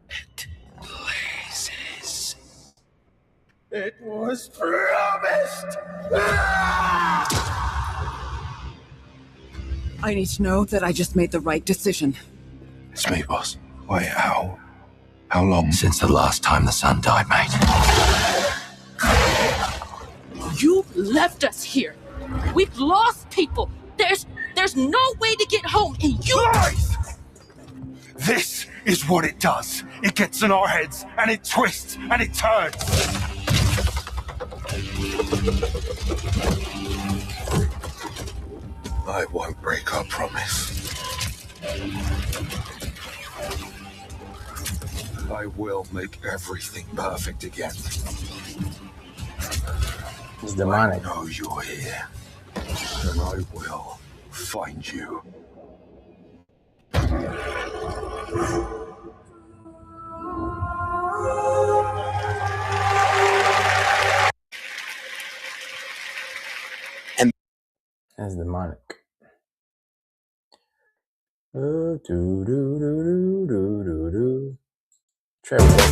It blazes. It was promised. I need to know that I just made the right decision. It's me, boss. Wait, how long? Since the last time the sun died, mate. You left us here. We've lost people. There's no way to get home, and you... Lies! This is what it does. It gets in our heads, and it twists, and it turns. I won't break our promise. I will make everything perfect again. It's demonic. I know you're here, and I will find you. It's demonic.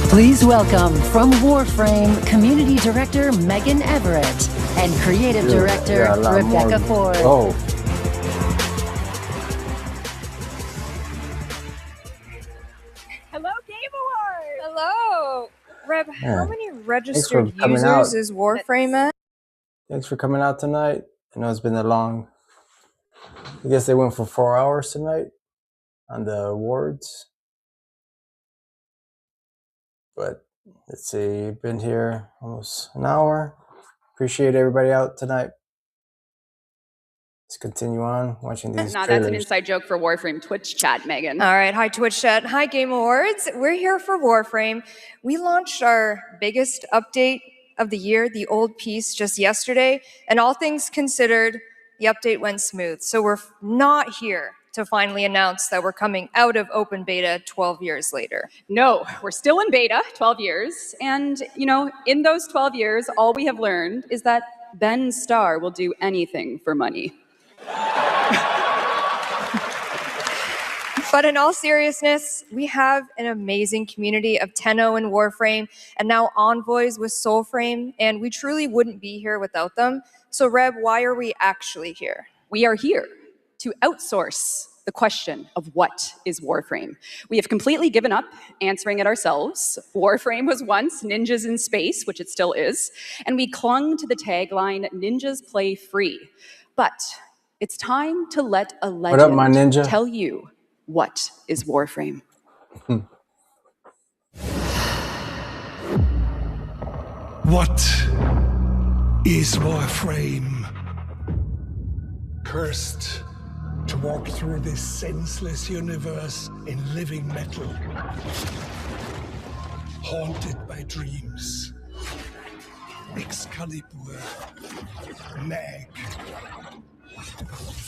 Please welcome from Warframe Community Director Megan Everett and Creative Director Rebecca Ford. Oh. Hello, Game Awards! Hello! Reb, Yeah. how many registered coming users out. is Warframe at? Thanks for coming out tonight. I know it's been a long... I guess they went for 4 hours tonight on the awards. But let's see, been here almost an hour. Appreciate everybody out tonight. Let's continue on watching these No, trailers. that's an inside joke for Warframe Twitch chat, Megan. All right, hi Twitch chat, hi Game Awards. We're here for Warframe. We launched our biggest update of the year, the old piece, just yesterday, and all things considered, the update went smooth. So we're not here to finally announce that we're coming out of open beta 12 years later. No, we're still in beta, 12 years. And, you know, in those 12 years, all we have learned is that Ben Starr will do anything for money. But in all seriousness, we have an amazing community of Tenno and Warframe, and now Envoys with Soulframe, and we truly wouldn't be here without them. So Reb, why are we actually here? We are here to outsource the question of what is Warframe. We have completely given up answering it ourselves. Warframe was once ninjas in space, which it still is, and we clung to the tagline, ninjas play free. But it's time to let a legend What up, my ninja? tell you what is Warframe. What is Warframe? Cursed to walk through this senseless universe in living metal. Haunted by dreams. Excalibur. Mag.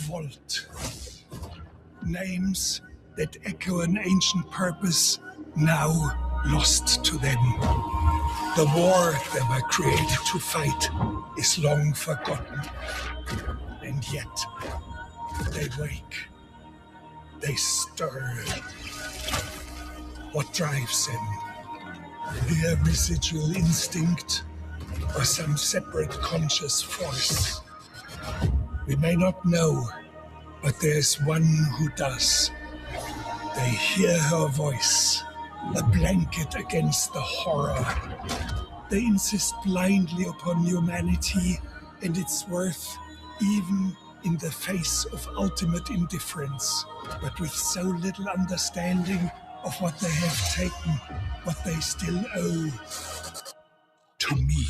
Volt. Names that echo an ancient purpose now lost to them. The war they were created to fight is long forgotten. And yet, they wake. They stir. What drives them? Their residual instinct or some separate conscious force? We may not know, but there's one who does. They hear her voice, a blanket against the horror. They insist blindly upon humanity and its worth, even in the face of ultimate indifference, but with so little understanding of what they have taken, what they still owe to me.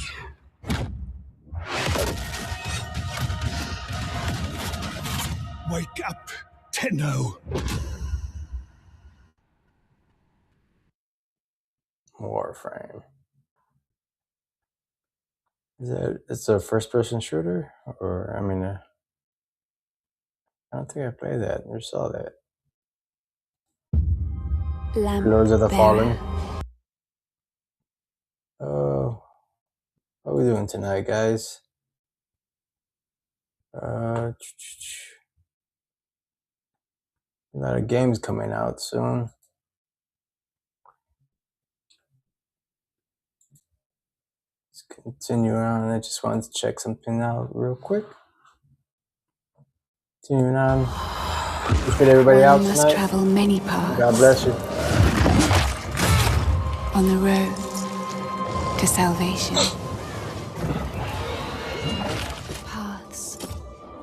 Wake up, Tenno. Warframe. It's a first-person shooter, or I mean, I don't think I played that or saw that. Lords of the Fallen. Oh, what are we doing tonight, guys? A lot of games coming out soon. Let's continue on. I just wanted to check something out real quick. Continuing on. Appreciate everybody out tonight. Travel many paths. God bless you. On the road to salvation. Paths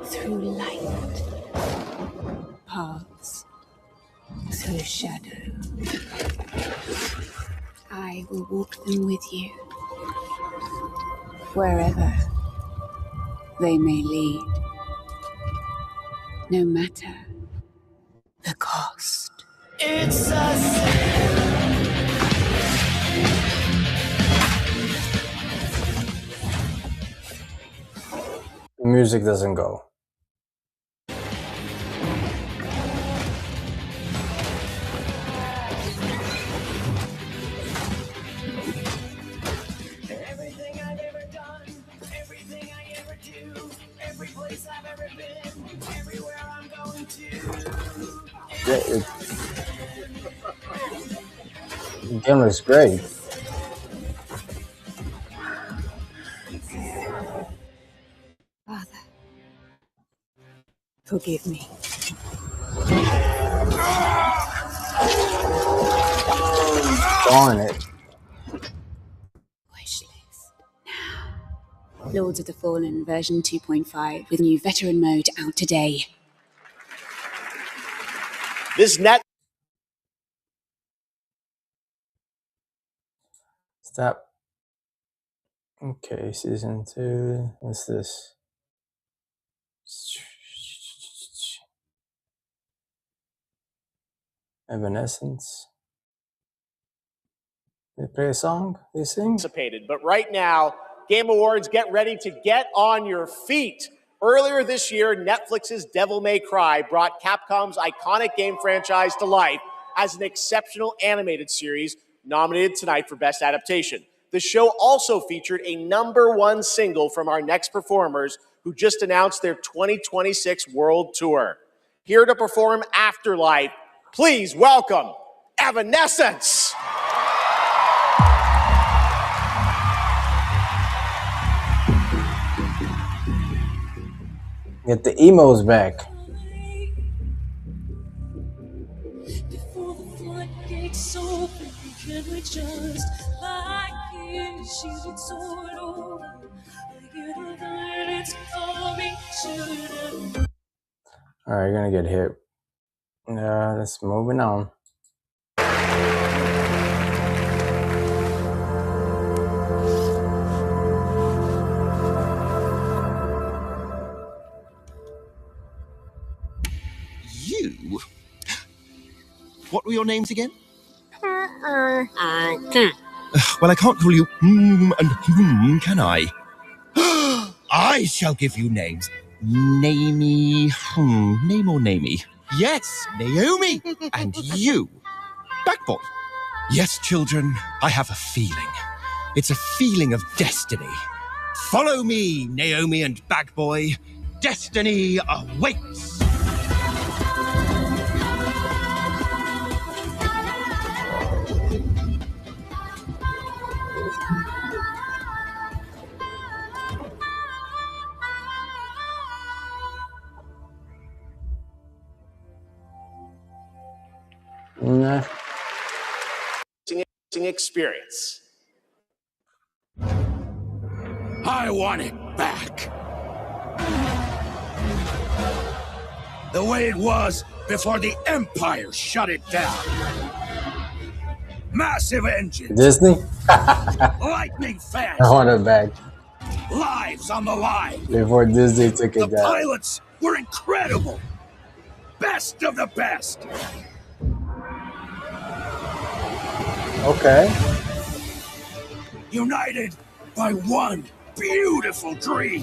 through light. Paths through shadow. I will walk them with you. Wherever they may lead. No matter the cost. It's a sin. The music doesn't go. Everything I've ever done, everything I ever do, every place I've ever been, everywhere I'm going to. Yeah, the game looks great. Father, forgive me. Darn it. Wish list. Now. Lords of the Fallen version 2.5 with new veteran mode out today. This net. Stop. Okay, season 2. What's this? Evanescence. They play a song? They sing? But right now, Game Awards, get ready to get on your feet. Earlier this year, Netflix's Devil May Cry brought Capcom's iconic game franchise to life as an exceptional animated series nominated tonight for Best Adaptation. The show also featured a #1 single from our next performers who just announced their 2026 World Tour. Here to perform Afterlife, please welcome Evanescence! Get the emos back. Before the floodgates open, can we just like it, shield sword over? It's coming to. Alright, you're gonna get hit. Let's moving on. You? What were your names again? Well, I can't call you and can I? I shall give you names. Namey, name or namey? Yes, Naomi. And you, Backboy. Yes, children, I have a feeling. It's a feeling of destiny. Follow me, Naomi and Backboy. Destiny awaits. Nah. Experience. I want it back. The way it was before the Empire shut it down. Massive engines. Disney? Lightning fast. I want it back. Lives on the line. Before Disney took it The down. pilots were incredible. Best of the best. Okay. United by one beautiful dream.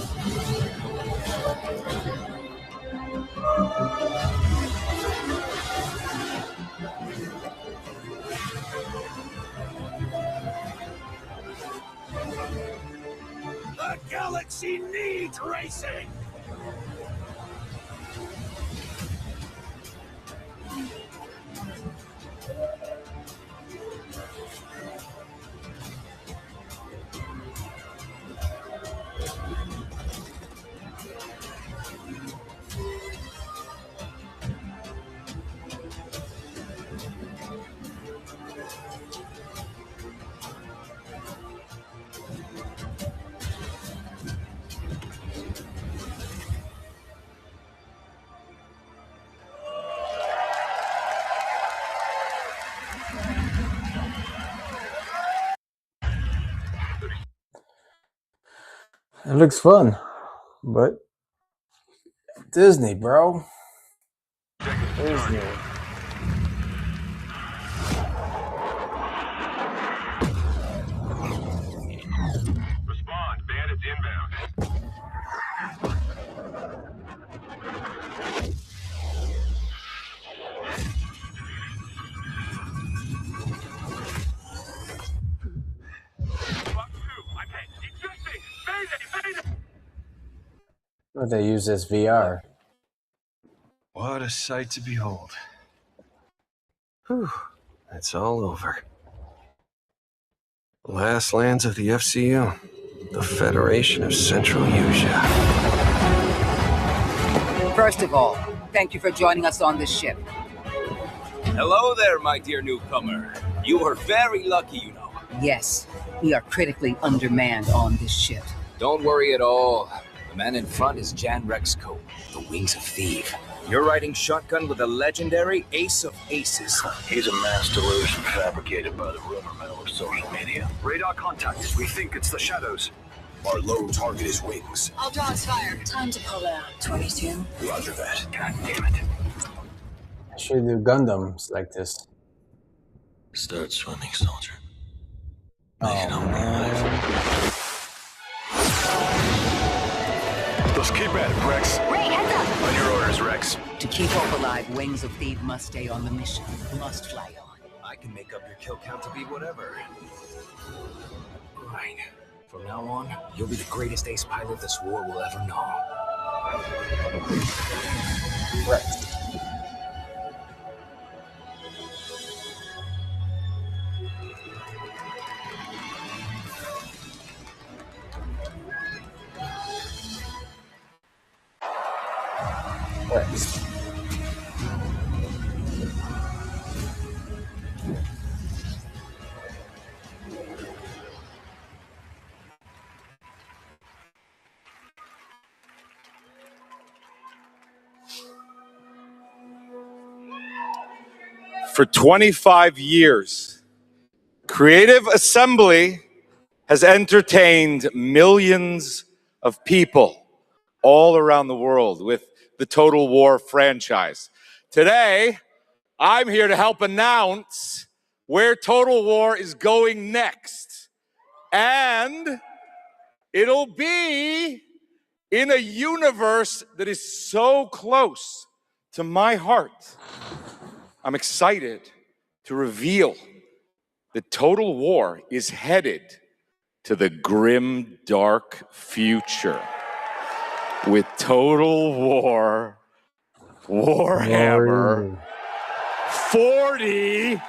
The galaxy needs racing. It looks fun, but Disney, bro. Disney. Respond, bandits inbound. What they use as VR. What a sight to behold. Whew, it's all over. Last lands of the FCU, the Federation of Central Asia. First of all, thank you for joining us on this ship. Hello there, my dear newcomer. You are very lucky, you know. Yes, we are critically undermanned on this ship. Don't worry at all. The man in front is Jan Rexco, the Wings of Thief. You're riding shotgun with a legendary Ace of Aces. He's a mass delusion fabricated by the rumor mill of social media. Radar contact. We think it's the shadows. Our lone target is Wings. I'll draw his fire. Time to pull out. 22. Roger that. God damn it. I should do Gundams like this. Start swimming, soldier. Oh, man. Let's keep at it, Rex. Ray, heads up! On your orders, Rex. To keep hope alive, Wings of Thief must stay on the mission. Must fly on. I can make up your kill count to be whatever. Right. From now on, you'll be the greatest ace pilot this war will ever know. Right. For 25 years, Creative Assembly has entertained millions of people all around the world with the Total War franchise. Today, I'm here to help announce where Total War is going next. And it'll be in a universe that is so close to my heart. I'm excited to reveal that Total War is headed to the grim, dark future with Total War Warhammer 40K!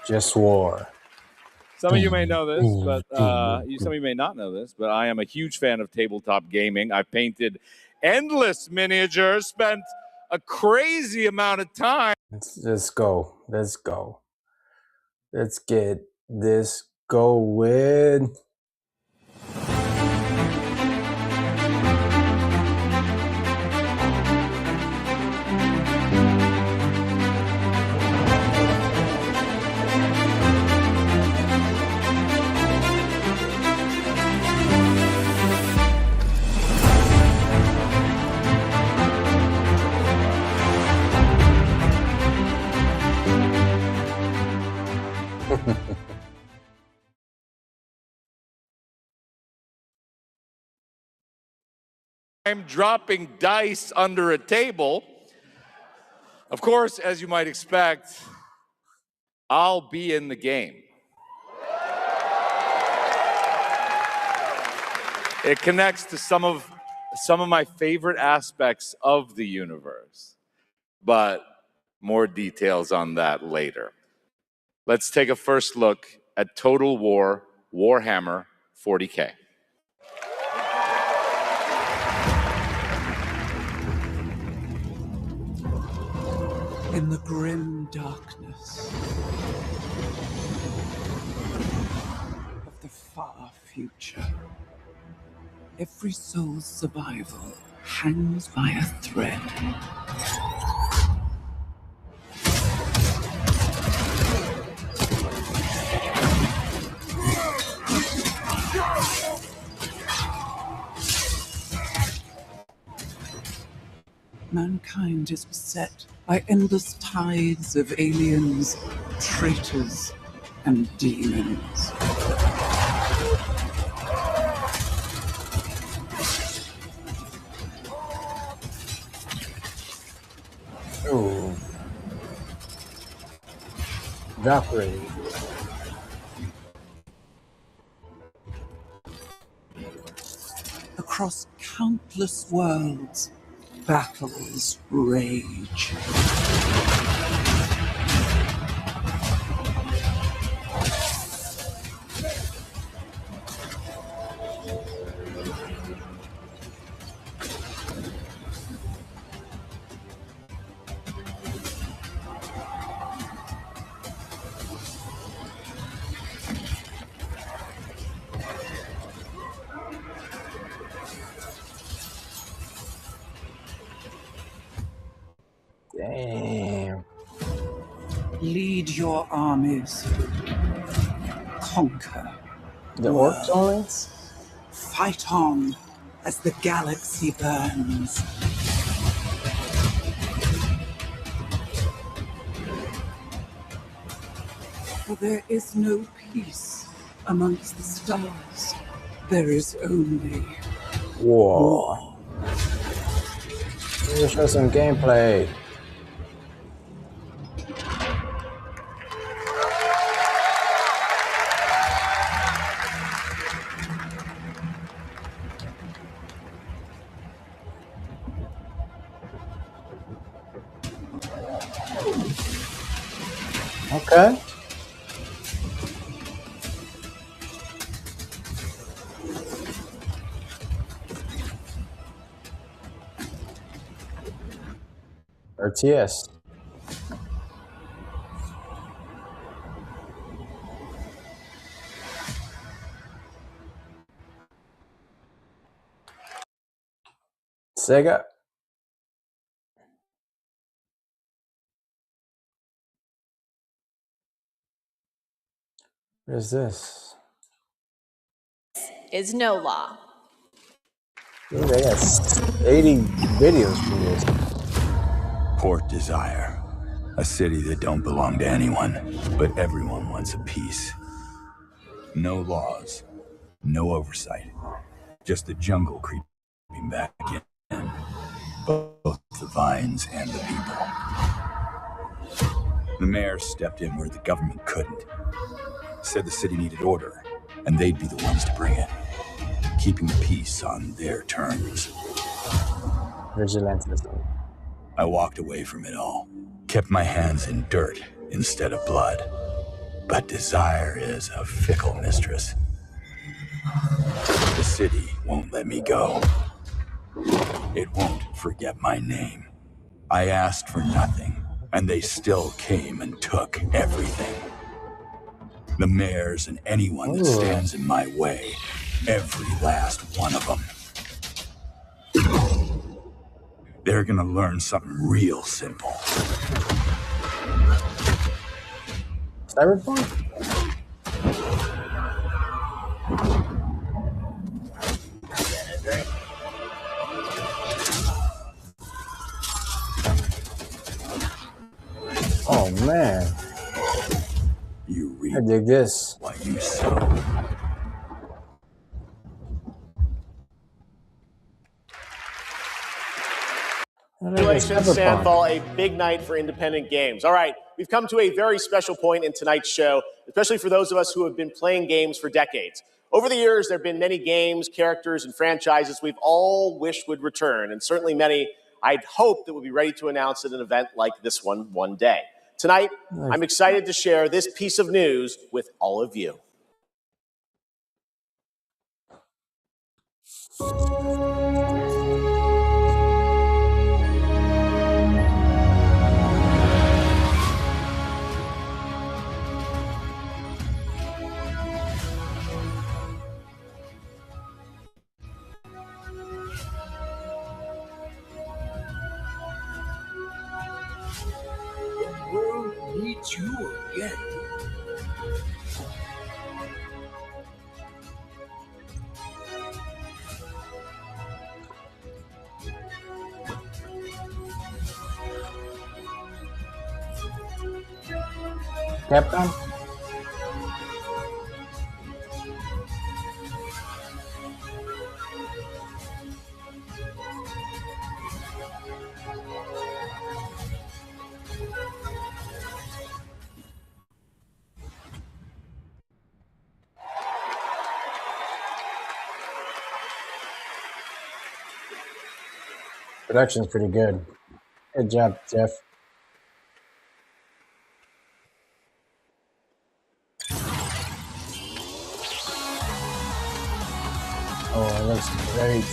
Just war. Some of you may know this, but some of you may not know this, but I am a huge fan of tabletop gaming. I painted endless miniatures, spent a crazy amount of time. Let's go. Let's go. Let's get this going. I'm dropping dice under a table. Of course, as you might expect, I'll be in the game. It connects to some of my favorite aspects of the universe, but more details on that later. Let's take a first look at Total War Warhammer 40K. In the grim darkness of the far future, every soul's survival hangs by a thread. Mankind is beset by endless tides of aliens, traitors, and demons. Ooh. Valkyrie. Across countless worlds, battles rage. Damn. Lead your armies. Conquer. The orcs only? Fight on as the galaxy burns. For there is no peace amongst the stars. There is only war. Let's show some gameplay. Okay. RTS. Sega. What is this? Is no law. Ooh, they got 80 videos for this. Port Desire. A city that don't belong to anyone, but everyone wants a piece. No laws, no oversight. Just the jungle creeping back in. Both the vines and the people. The mayor stepped in where the government couldn't. Said the city needed order, and they'd be the ones to bring it. Keeping the peace on their terms. Vigilantism. I walked away from it all. Kept my hands in dirt instead of blood. But desire is a fickle mistress. The city won't let me go. It won't forget my name. I asked for nothing, and they still came and took everything. The mayors and anyone that stands in my way. Every last one of them. They're gonna learn something real simple. Cyberpunk? Oh man. You read I dig this. what you sow. Congratulations, Sandfall, a big night for independent games. All right, we've come to a very special point in tonight's show, especially for those of us who have been playing games for decades. Over the years, there have been many games, characters, and franchises we've all wished would return, and certainly many I'd hoped that would be ready to announce at an event like this one day. Tonight, I'm excited to share this piece of news with all of you. The world needs you again. Capcom? Production's pretty good. Good job, Jeff. Oh, it looks great.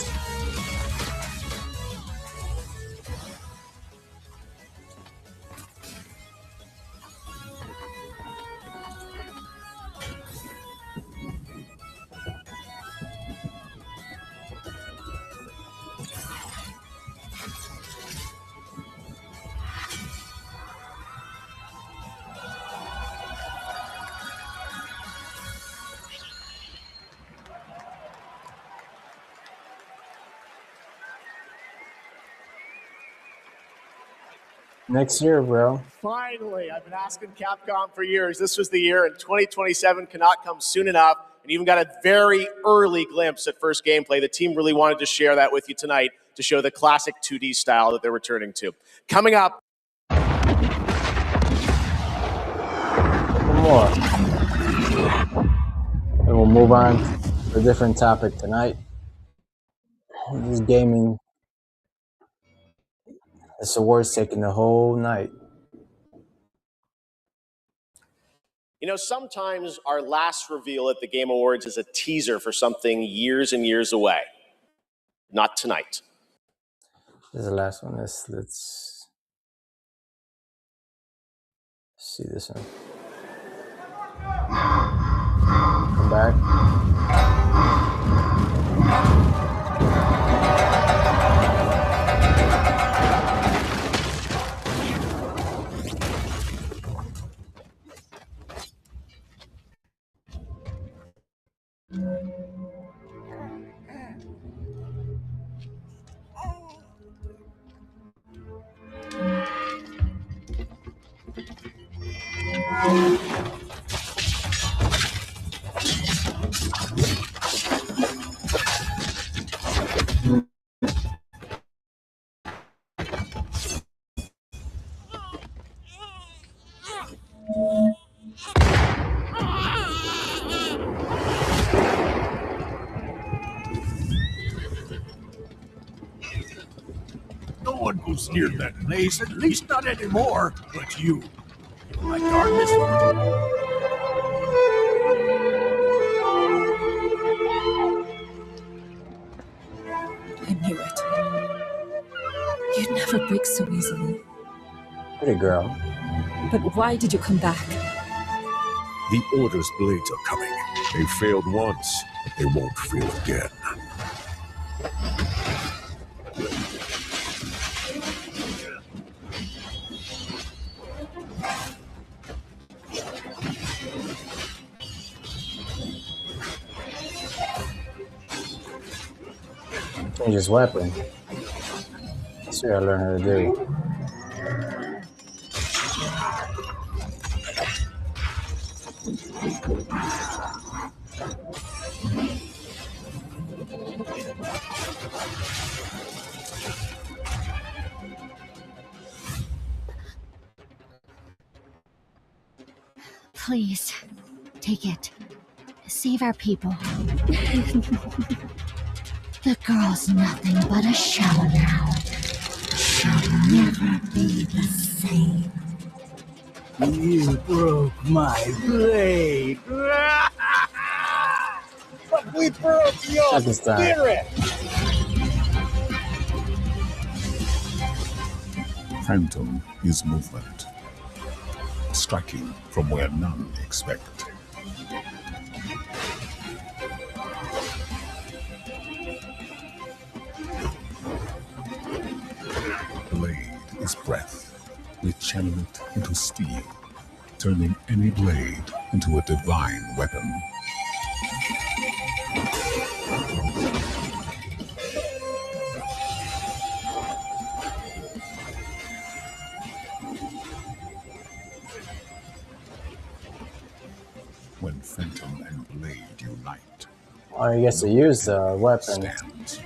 Next year, bro. Finally, I've been asking Capcom for years. This was the year, and 2027 cannot come soon enough. And even got a very early glimpse at first gameplay. The team really wanted to share that with you tonight to show the classic 2D style that they're returning to. Coming up. More. And we'll move on to a different topic tonight. This gaming. This award's taking the whole night. You know, sometimes our last reveal at the Game Awards is a teaser for something years and years away. Not tonight. This is the last one. Let's see this one. Come back. No one goes near that place, at least not anymore, but you. My darkness. I knew it. You'd never break so easily. Pretty girl. But why did you come back? The Order's blades are coming. They failed once, but they won't fail again. Change his weapon. That's what I learned how to do. Please, take it. Save our people. The girl's nothing but a shell now. She'll never be the same. You broke my blade. But we broke your spirit. Phantom is movement, striking from where none expect. Blade is breath. We channel it into steel, turning any blade into a divine weapon. Phantom and Blade unite. Oh, he gets to use the weapon. Stands.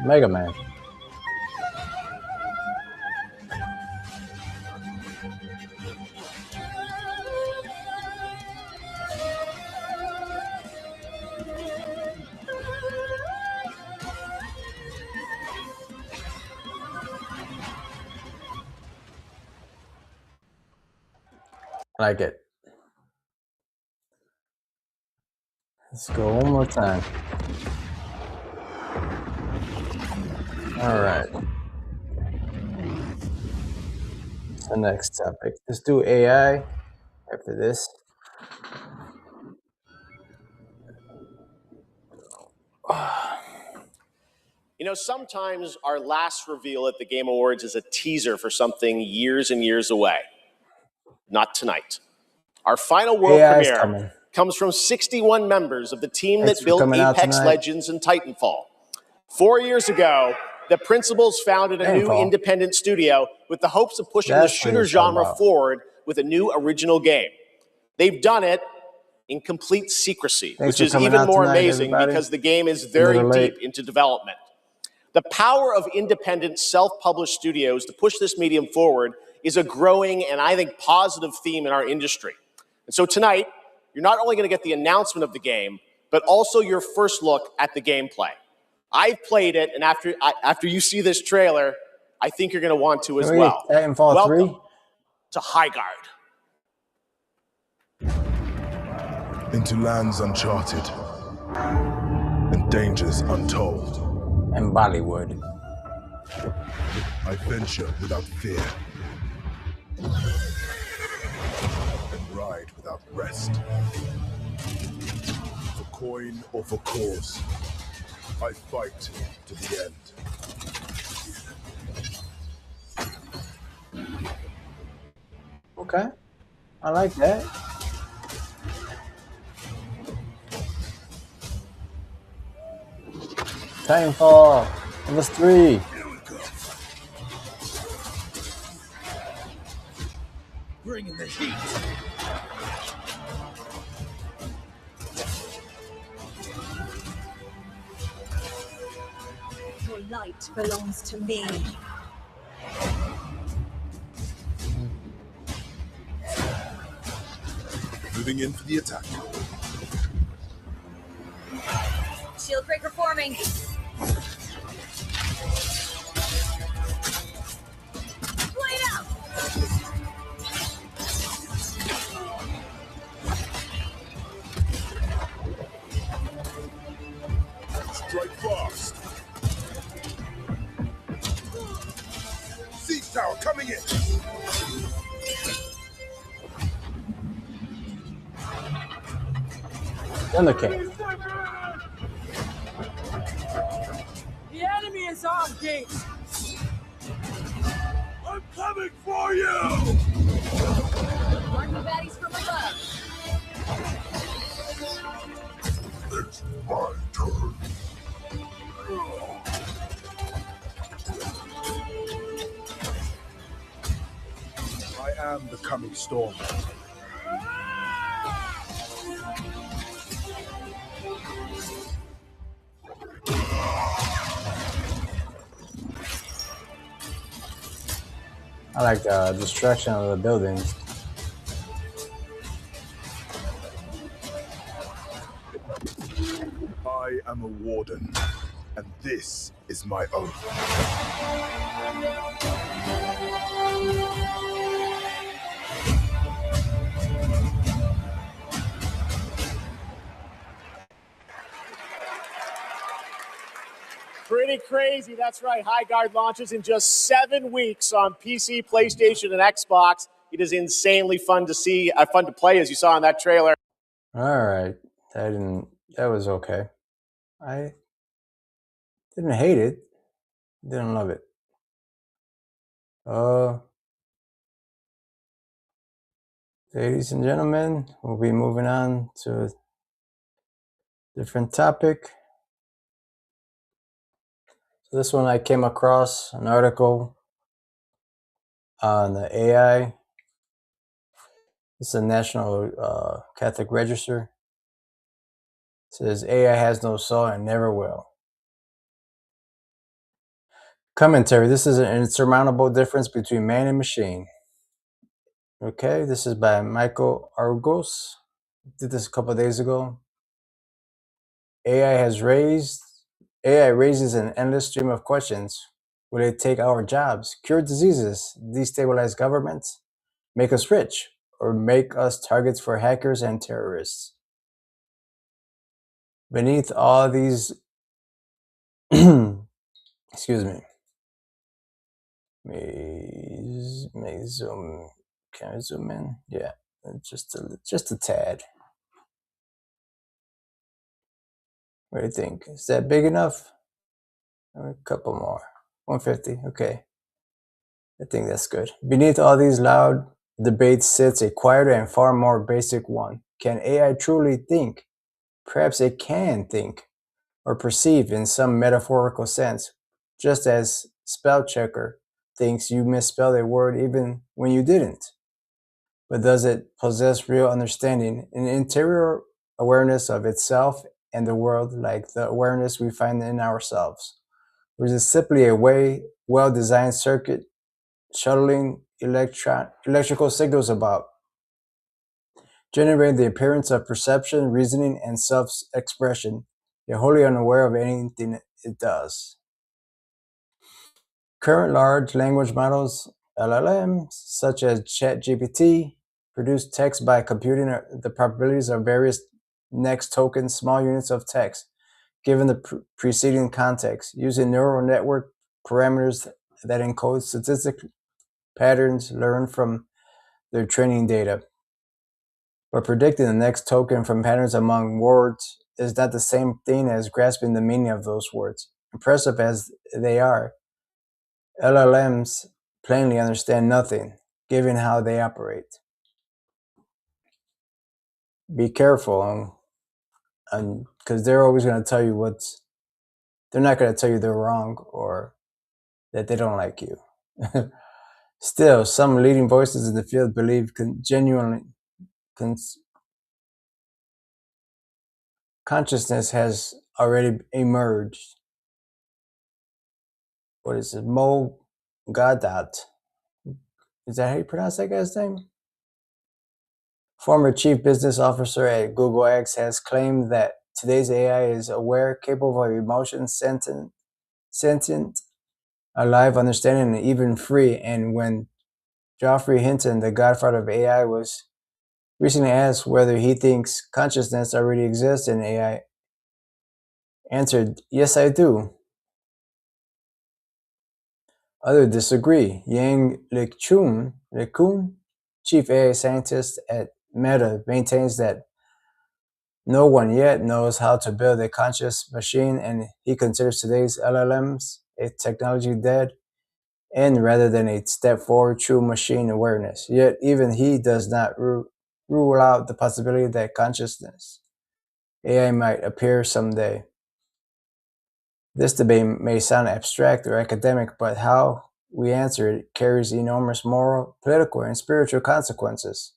Mega Man. I like it. Let's go one more time. All right. The next topic. Let's do AI after this. You know, sometimes our last reveal at the Game Awards is a teaser for something years and years away. Not tonight. Our final world premiere comes from 61 members of the team that built Apex Legends and Titanfall. 4 years ago, the principals founded a new independent studio with the hopes of pushing the shooter genre forward with a new original game. They've done it in complete secrecy, which is even more amazing because the game is very deep into development. The power of independent, self-published studios to push this medium forward is a growing and I think positive theme in our industry. And so tonight, you're not only going to get the announcement of the game, but also your first look at the gameplay. I've played it, and after you see this trailer, I think you're going to want to as well. Welcome to Highguard. Into lands uncharted and dangers untold. And Bollywood. I venture without fear and ride without rest. For coin or for cause, I fight to the end. Okay, I like that. Titanfall, MS3. Bringing the heat. Your light belongs to me. Moving in for the attack. Shield breaker forming. Blade out. Strike fast. Siege tower coming in. Thunder King. The enemy is on gate. I'm coming for you. Marking baddies from above. It's my turn. I am the coming storm. I like the destruction of the buildings. I am a warden, and this is my oath. Pretty crazy, that's right. Highguard launches in just 7 weeks on PC, PlayStation, and Xbox. It is insanely fun to see, fun to play, as you saw in that trailer. All right, that was okay. I didn't hate it, didn't love it. Ladies and gentlemen, we'll be moving on to a different topic. This one I came across an article on the AI. It's a National Catholic Register. It says AI has no soul and never will. Commentary. This is an insurmountable difference between man and machine. Okay, this is by Michael Argos. Did this a couple of days ago. AI raises an endless stream of questions. Will it take our jobs, cure diseases, destabilize governments, make us rich, or make us targets for hackers and terrorists? Beneath all these, excuse me, may zoom. Can I zoom in? Yeah, just a tad. What do you think? Is that big enough? Or a couple more. 150. Okay. I think that's good. Beneath all these loud debates sits a quieter and far more basic one. Can AI truly think? Perhaps it can think or perceive in some metaphorical sense, just as spell checker thinks you misspelled a word even when you didn't. But does it possess real understanding, an interior awareness of itself and the world like the awareness we find in ourselves? Or is it simply a well-designed circuit shuttling electrical signals about, generating the appearance of perception, reasoning, and self-expression, yet wholly unaware of anything it does? Current large language models, LLMs, such as ChatGPT, produce text by computing the probabilities of various next tokens, small units of text, given the preceding context, using neural network parameters that encode statistic patterns learned from their training data. But predicting the next token from patterns among words is not the same thing as grasping the meaning of those words. Impressive as they are, LLMs plainly understand nothing, given how they operate. Be careful, because they're always going to tell you they're not going to tell you they're wrong or that they don't like you. Still, some leading voices in the field believe consciousness has already emerged. What is it? Mo Gadat. Is that how you pronounce that guy's name? Former chief business officer at Google X has claimed that today's AI is aware, capable of emotion, sentient, alive, understanding, and even free. And when Geoffrey Hinton, the godfather of AI, was recently asked whether he thinks consciousness already exists in AI, answered, "Yes, I do." Others disagree. Yang LeCun, chief AI scientist at Meta, maintains that no one yet knows how to build a conscious machine, and he considers today's LLMs a technology dead end rather than a step forward true machine awareness. Yet even he does not rule out the possibility that consciousness AI might appear someday. This debate may sound abstract or academic, but how we answer it carries enormous moral, political, and spiritual consequences.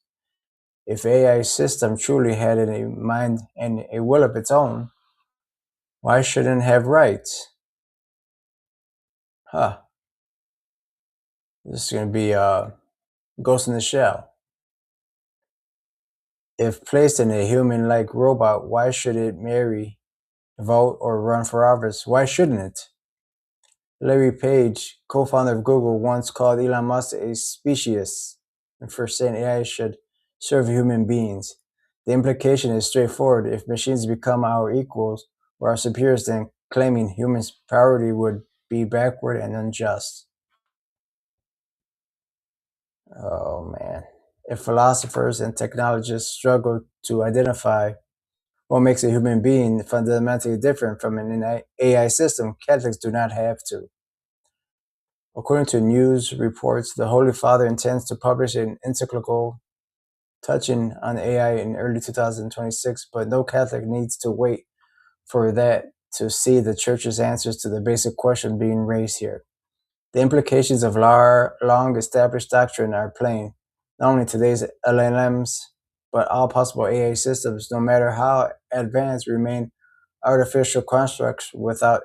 If AI system truly had a mind and a will of its own, why shouldn't it have rights? This is going to be Ghost in the Shell. If placed in a human-like robot, why should it marry, vote, or run for office? Why shouldn't it? Larry Page, co-founder of Google, once called Elon Musk a speciesist for saying AI should serve human beings. The implication is straightforward. If machines become our equals or our superiors, then claiming humans' priority would be backward and unjust. Oh man. If philosophers and technologists struggle to identify what makes a human being fundamentally different from an AI system, Catholics do not have to. According to news reports, the Holy Father intends to publish an encyclical touching on AI in early 2026, but no Catholic needs to wait for that to see the church's answers to the basic question being raised here. The implications of long-established doctrine are plain. Not only today's LLMs, but all possible AI systems, no matter how advanced, remain artificial constructs without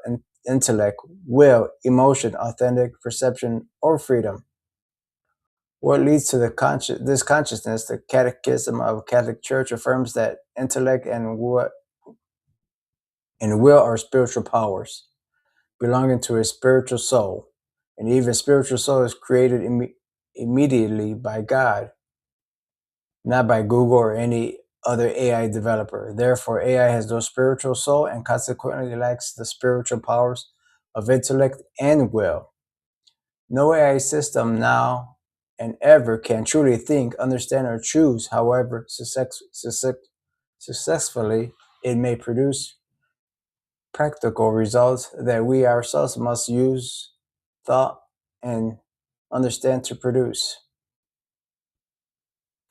intellect, will, emotion, authentic perception, or freedom. What leads to this consciousness? The Catechism of Catholic Church affirms that intellect and will are spiritual powers belonging to a spiritual soul, and even spiritual soul is created immediately by God, not by Google or any other AI developer. Therefore, AI has no spiritual soul and consequently lacks the spiritual powers of intellect and will. No AI system now and ever can truly think, understand, or choose. However successfully it may produce practical results that we ourselves must use thought and understand to produce.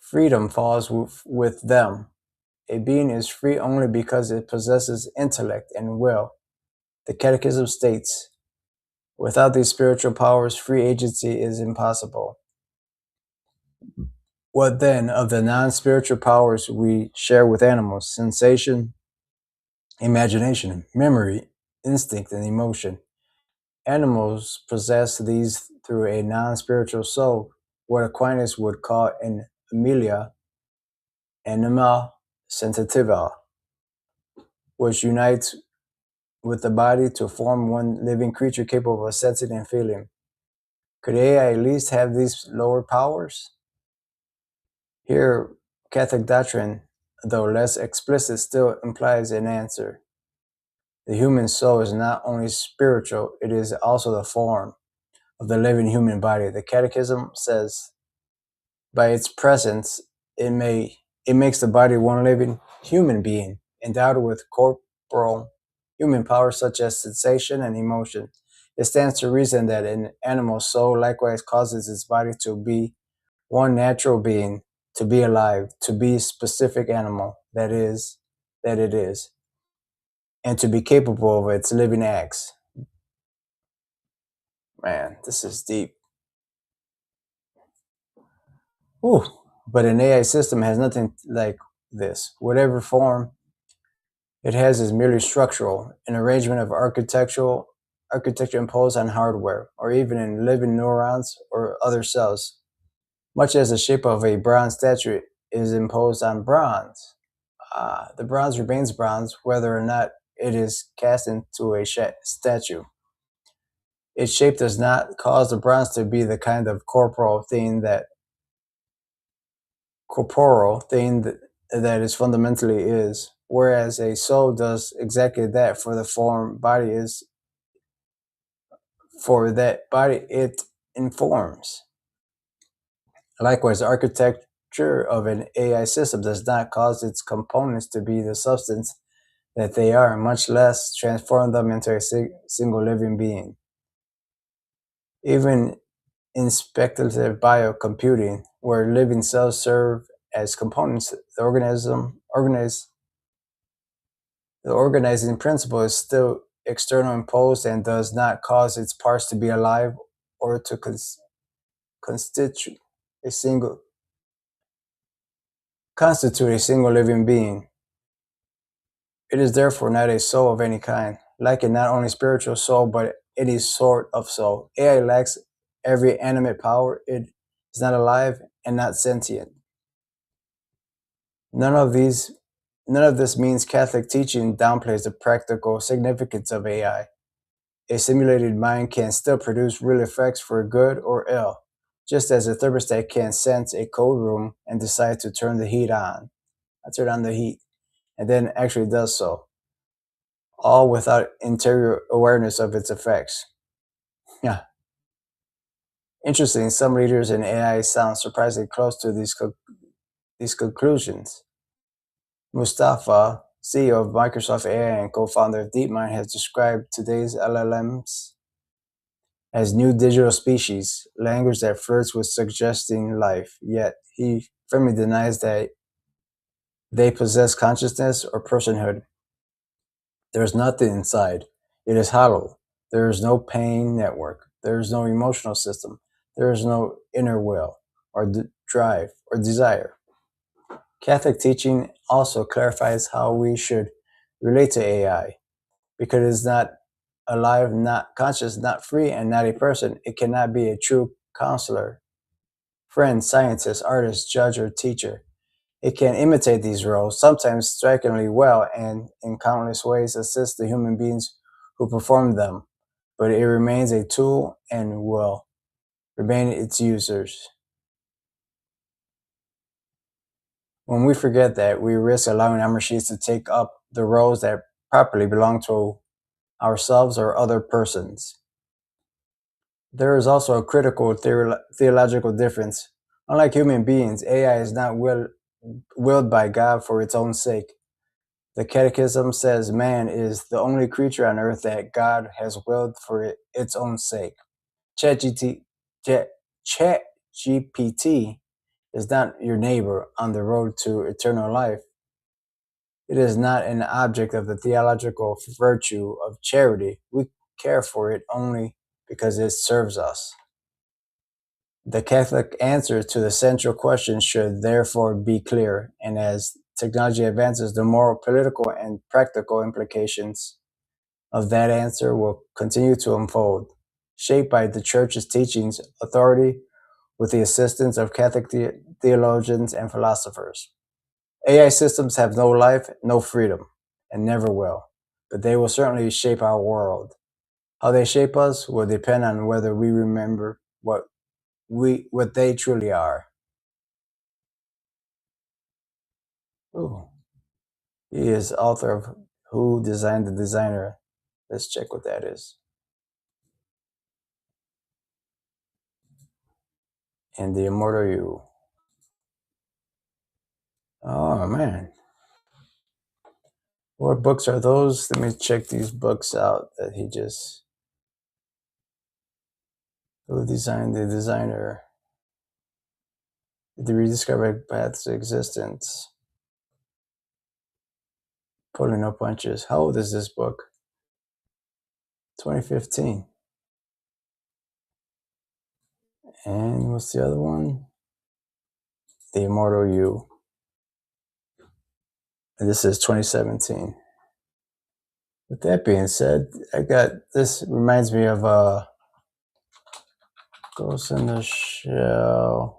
Freedom falls with them. A being is free only because it possesses intellect and will. The Catechism states, without these spiritual powers, free agency is impossible. What then of the non-spiritual powers we share with animals? Sensation, imagination, memory, instinct, and emotion. Animals possess these through a non-spiritual soul, what Aquinas would call an amelia, anima sensitiva, which unites with the body to form one living creature capable of sensing and feeling. Could AI at least have these lower powers? Here, Catholic doctrine, though less explicit, still implies an answer. The human soul is not only spiritual, it is also the form of the living human body. The Catechism says, by its presence, it makes the body one living human being, endowed with corporal human powers such as sensation and emotion. It stands to reason that an animal soul likewise causes its body to be one natural being, to be alive, to be a specific animal that it is, and to be capable of its living acts. Man, this is deep. Ooh. But an AI system has nothing like this. Whatever form it has is merely structural, an arrangement of architecture imposed on hardware, or even in living neurons or other cells, much as the shape of a bronze statue is imposed on bronze. The bronze remains bronze whether or not it is cast into a statue. Its shape does not cause the bronze to be the kind of corporal thing that is fundamentally is, whereas a soul does exactly that for the form body is for that body it informs. Likewise, the architecture of an AI system does not cause its components to be the substance that they are, much less transform them into a single living being. Even in speculative biocomputing, where living cells serve as components, the organizing principle is still external imposed and does not cause its parts to be alive or to constitute a single living being. It is therefore not a soul of any kind, lacking not only spiritual soul, but any sort of soul. AI lacks every animate power. It is not alive and not sentient. None of this means Catholic teaching downplays the practical significance of AI. A simulated mind can still produce real effects for good or ill, just as a thermostat can sense a cold room and decide to turn the heat on. Turn on the heat, and then actually does so, all without interior awareness of its effects. Yeah. Interesting, some leaders in AI sound surprisingly close to these conclusions. Mustafa, CEO of Microsoft AI and co-founder of DeepMind, has described today's LLMs as new digital species, language that flirts with suggesting life, yet he firmly denies that they possess consciousness or personhood. There is nothing inside. It is hollow. There is no pain network. There is no emotional system. There is no inner will or drive or desire. Catholic teaching also clarifies how we should relate to AI, because it is not alive, not conscious, not free, and not a person. It cannot be a true counselor, friend, scientist, artist, judge, or teacher. It can imitate these roles, sometimes strikingly well, and in countless ways assist the human beings who perform them, but it remains a tool and will remain its users. When we forget that, we risk allowing our machines to take up the roles that properly belong to ourselves or other persons. There is also a critical theological difference. Unlike human beings, AI is not willed by God for its own sake. The Catechism says man is the only creature on earth that God has willed for its own sake. ChatGPT is not your neighbor on the road to eternal life. It is not an object of the theological virtue of charity. We care for it only because it serves us. The Catholic answer to the central question should therefore be clear, and as technology advances, the moral, political, and practical implications of that answer will continue to unfold, shaped by the Church's teachings, authority, with the assistance of Catholic theologians and philosophers. AI systems have no life, no freedom, and never will, but they will certainly shape our world. How they shape us will depend on whether we remember what they truly are. Ooh. He is author of Who Designed the Designer. Let's check what that is. And The Immortal You. Oh man. What books are those? Let me check these books out that he just... Who Designed the Designer? The Rediscovered Paths to Existence. Pulling No Punches. How old is this book? 2015. And what's the other one? The Immortal You. And this is 2017. With that being said, this reminds me of Ghost in the Shell.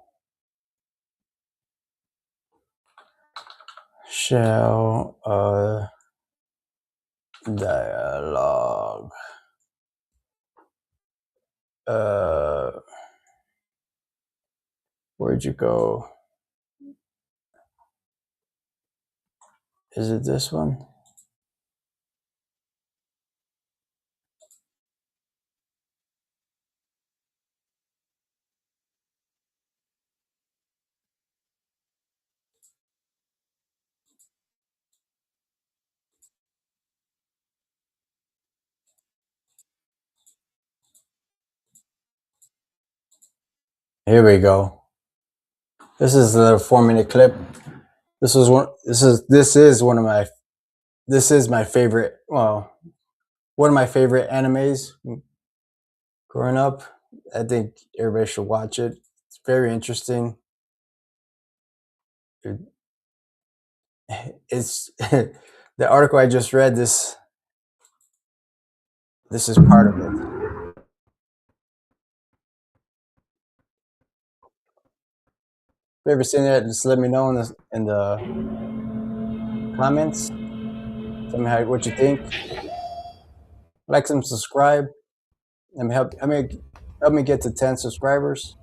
Dialogue. Where'd you go? Is it this one? Here we go. This is the 4-minute clip. This is my favorite. Well, one of my favorite animes growing up. I think everybody should watch it. It's very interesting. It's the article I just read. This is part of it. If you ever seen it, just let me know in the comments. Tell me what you think. Like and subscribe. And help me get to 10 subscribers.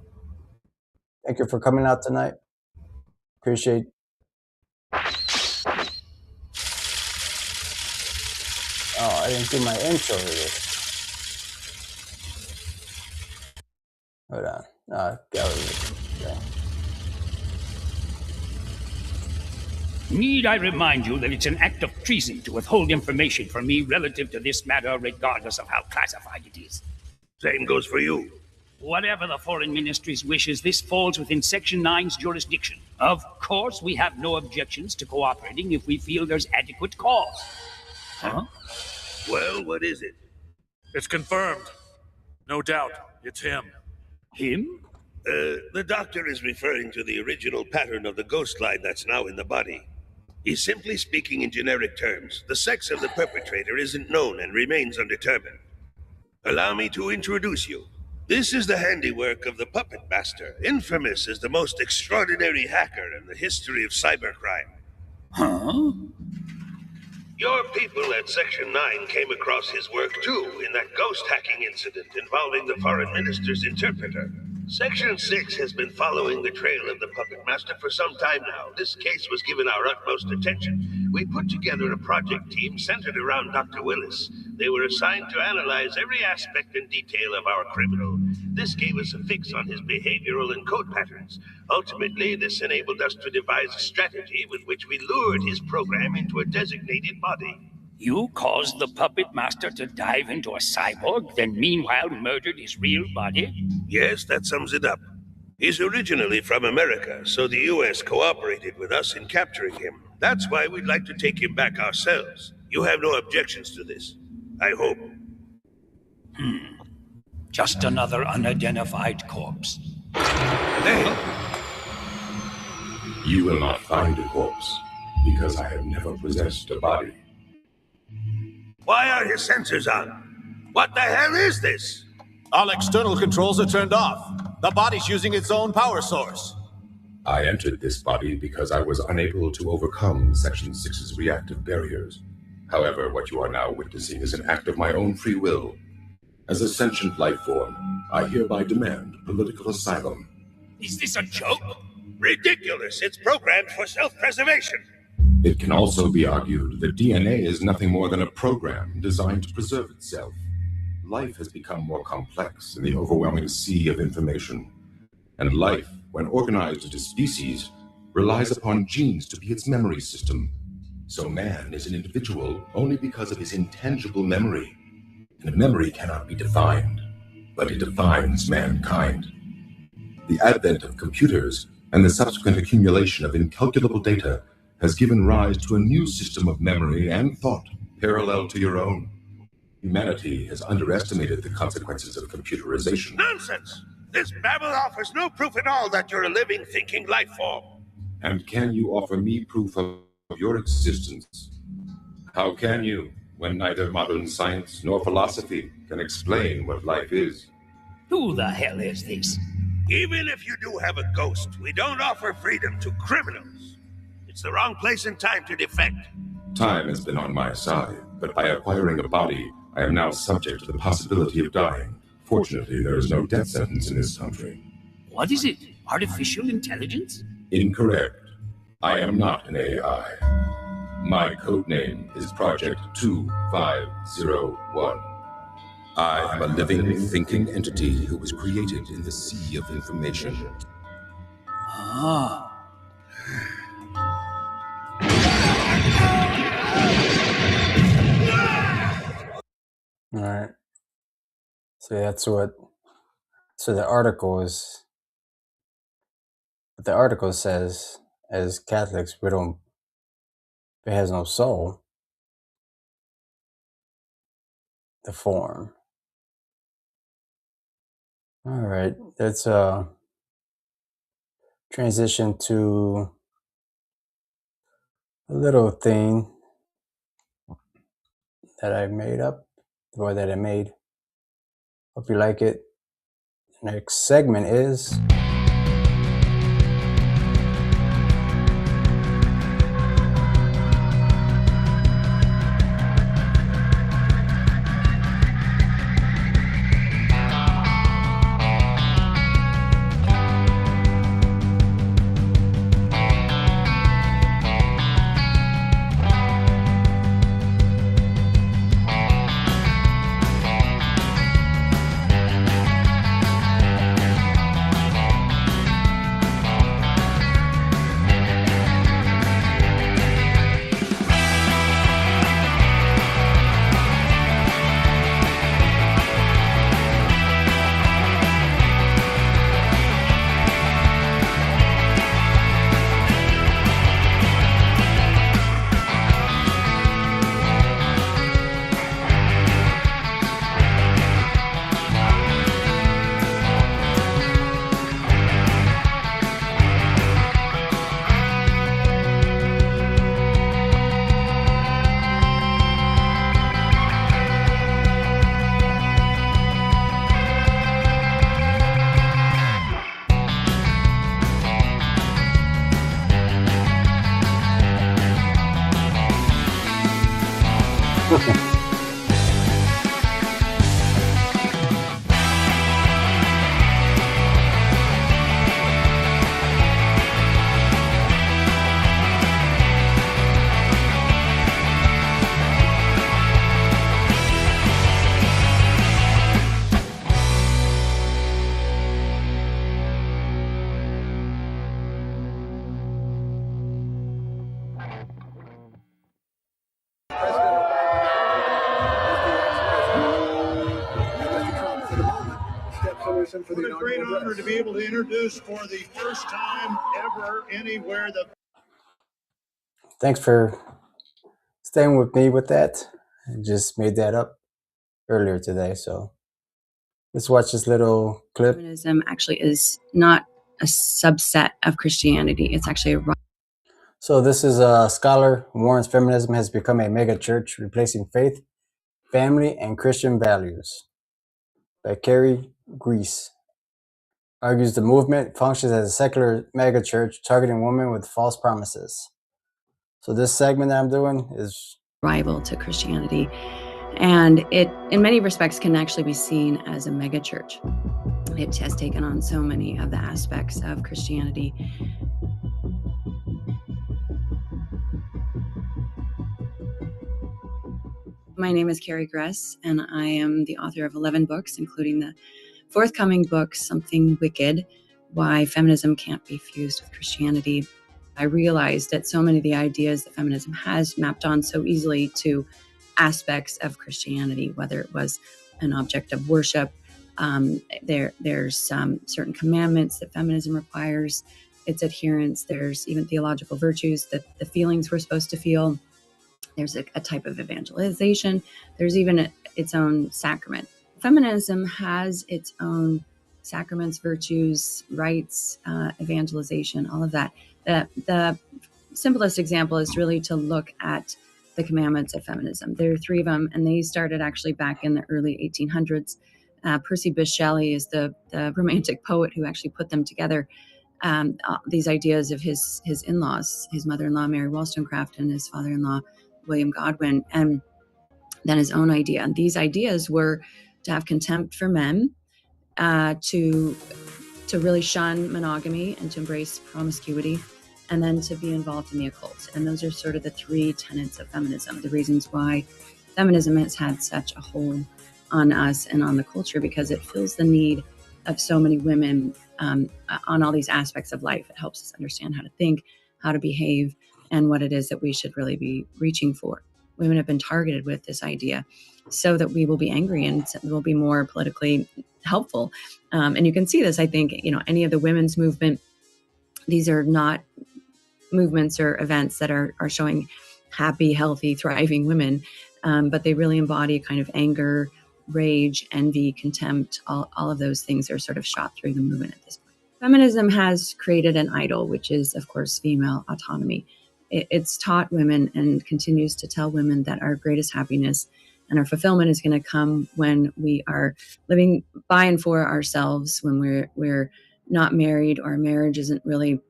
Thank you for coming out tonight. Appreciate. Oh, I didn't do my intro here. Hold on. Okay. Need I remind you that it's an act of treason to withhold information from me relative to this matter, regardless of how classified it is? Same goes for you. Whatever the foreign ministry's wishes, this falls within Section 9's jurisdiction. Of course, we have no objections to cooperating if we feel there's adequate cause. Huh? Well, what is it? It's confirmed. No doubt, it's him. Him? The doctor is referring to the original pattern of the ghost line that's now in the body. He's simply speaking in generic terms. The sex of the perpetrator isn't known and remains undetermined. Allow me to introduce you. This is the handiwork of the Puppet Master, infamous as the most extraordinary hacker in the history of cybercrime. Huh? Your people at Section 9 came across his work too in that ghost hacking incident involving the foreign minister's interpreter. Section 6 has been following the trail of the Puppet Master for some time now. This case was given our utmost attention. We put together a project team centered around Dr. Willis. They were assigned to analyze every aspect and detail of our criminal. This gave us a fix on his behavioral and code patterns. Ultimately, this enabled us to devise a strategy with which we lured his program into a designated body. You caused the Puppet Master to dive into a cyborg, then meanwhile murdered his real body? Yes, that sums it up. He's originally from America, so the U.S. cooperated with us in capturing him. That's why we'd like to take him back ourselves. You have no objections to this, I hope. Just another unidentified corpse. You will not find a corpse, because I have never possessed a body. Why are his sensors on? What the hell is this? All external controls are turned off. The body's using its own power source. I entered this body because I was unable to overcome Section 6's reactive barriers. However, what you are now witnessing is an act of my own free will. As a sentient life form, I hereby demand political asylum. Is this a joke? Ridiculous! It's programmed for self-preservation. It can also be argued that DNA is nothing more than a program designed to preserve itself. Life has become more complex in the overwhelming sea of information. And life, when organized into species, relies upon genes to be its memory system. So man is an individual only because of his intangible memory. And memory cannot be defined, but it defines mankind. The advent of computers and the subsequent accumulation of incalculable data has given rise to a new system of memory and thought parallel to your own. Humanity has underestimated the consequences of computerization. Nonsense! This babble offers no proof at all that you're a living, thinking life form. And can you offer me proof of your existence? How can you, when neither modern science nor philosophy can explain what life is? Who the hell is this? Even if you do have a ghost, we don't offer freedom to criminals. It's the wrong place and time to defect. Time has been on my side, but by acquiring a body, I am now subject to the possibility of dying. Fortunately, there is no death sentence in this country. What is it? Artificial intelligence? Incorrect. I am not an AI. My codename is Project 2501. I am a living, thinking entity who was created in the sea of information. Ah. All right. So that's what. So the article is. The article says, as Catholics, we don't. It has no soul. The form. All right. Let's transition to a little thing that I made up, or that I made. Hope you like it. Next segment is What a great honor to be able to introduce for the first time ever anywhere the Thanks for staying with me with that. I just made that up earlier today, so let's watch this little clip. Feminism actually is not a subset of Christianity. It's actually a So this is a scholar who warns feminism has become a mega church, replacing faith, family, and Christian values. By Carrie Grease. Argues the movement functions as a secular mega church targeting women with false promises. So this segment that I'm doing is rival to Christianity, and it in many respects can actually be seen as a mega church. It has taken on so many of the aspects of Christianity. My name is Carrie Gress, and I am the author of 11 books, including the forthcoming book, Something Wicked, Why Feminism Can't Be Fused with Christianity. I realized that so many of the ideas that feminism has mapped on so easily to aspects of Christianity, whether it was an object of worship, there's certain commandments that feminism requires, its adherence, there's even theological virtues that the feelings we're supposed to feel. There's a type of evangelization. There's even its own sacrament. Feminism has its own sacraments, virtues, rites, evangelization, all of that. The simplest example is really to look at the commandments of feminism. There are 3 of them, and they started actually back in the early 1800s. Percy Bysshe Shelley is the romantic poet who actually put them together. These ideas of his in-laws, his mother-in-law Mary Wollstonecraft and his father-in-law William Godwin, and then his own idea. And these ideas were to have contempt for men, to really shun monogamy and to embrace promiscuity, and then to be involved in the occult. And those are sort of the 3 tenets of feminism, the reasons why feminism has had such a hold on us and on the culture, because it fills the need of so many women on all these aspects of life. It helps us understand how to think, how to behave, and what it is that we should really be reaching for. Women have been targeted with this idea so that we will be angry and will be more politically helpful. And you can see this, I think, any of the women's movement, these are not movements or events that are showing happy, healthy, thriving women, but they really embody a kind of anger, rage, envy, contempt. All of those things are sort of shot through the movement at this point. Feminism has created an idol, which is, of course, female autonomy. It's taught women and continues to tell women that our greatest happiness and our fulfillment is going to come when we are living by and for ourselves, when we're not married, or marriage isn't really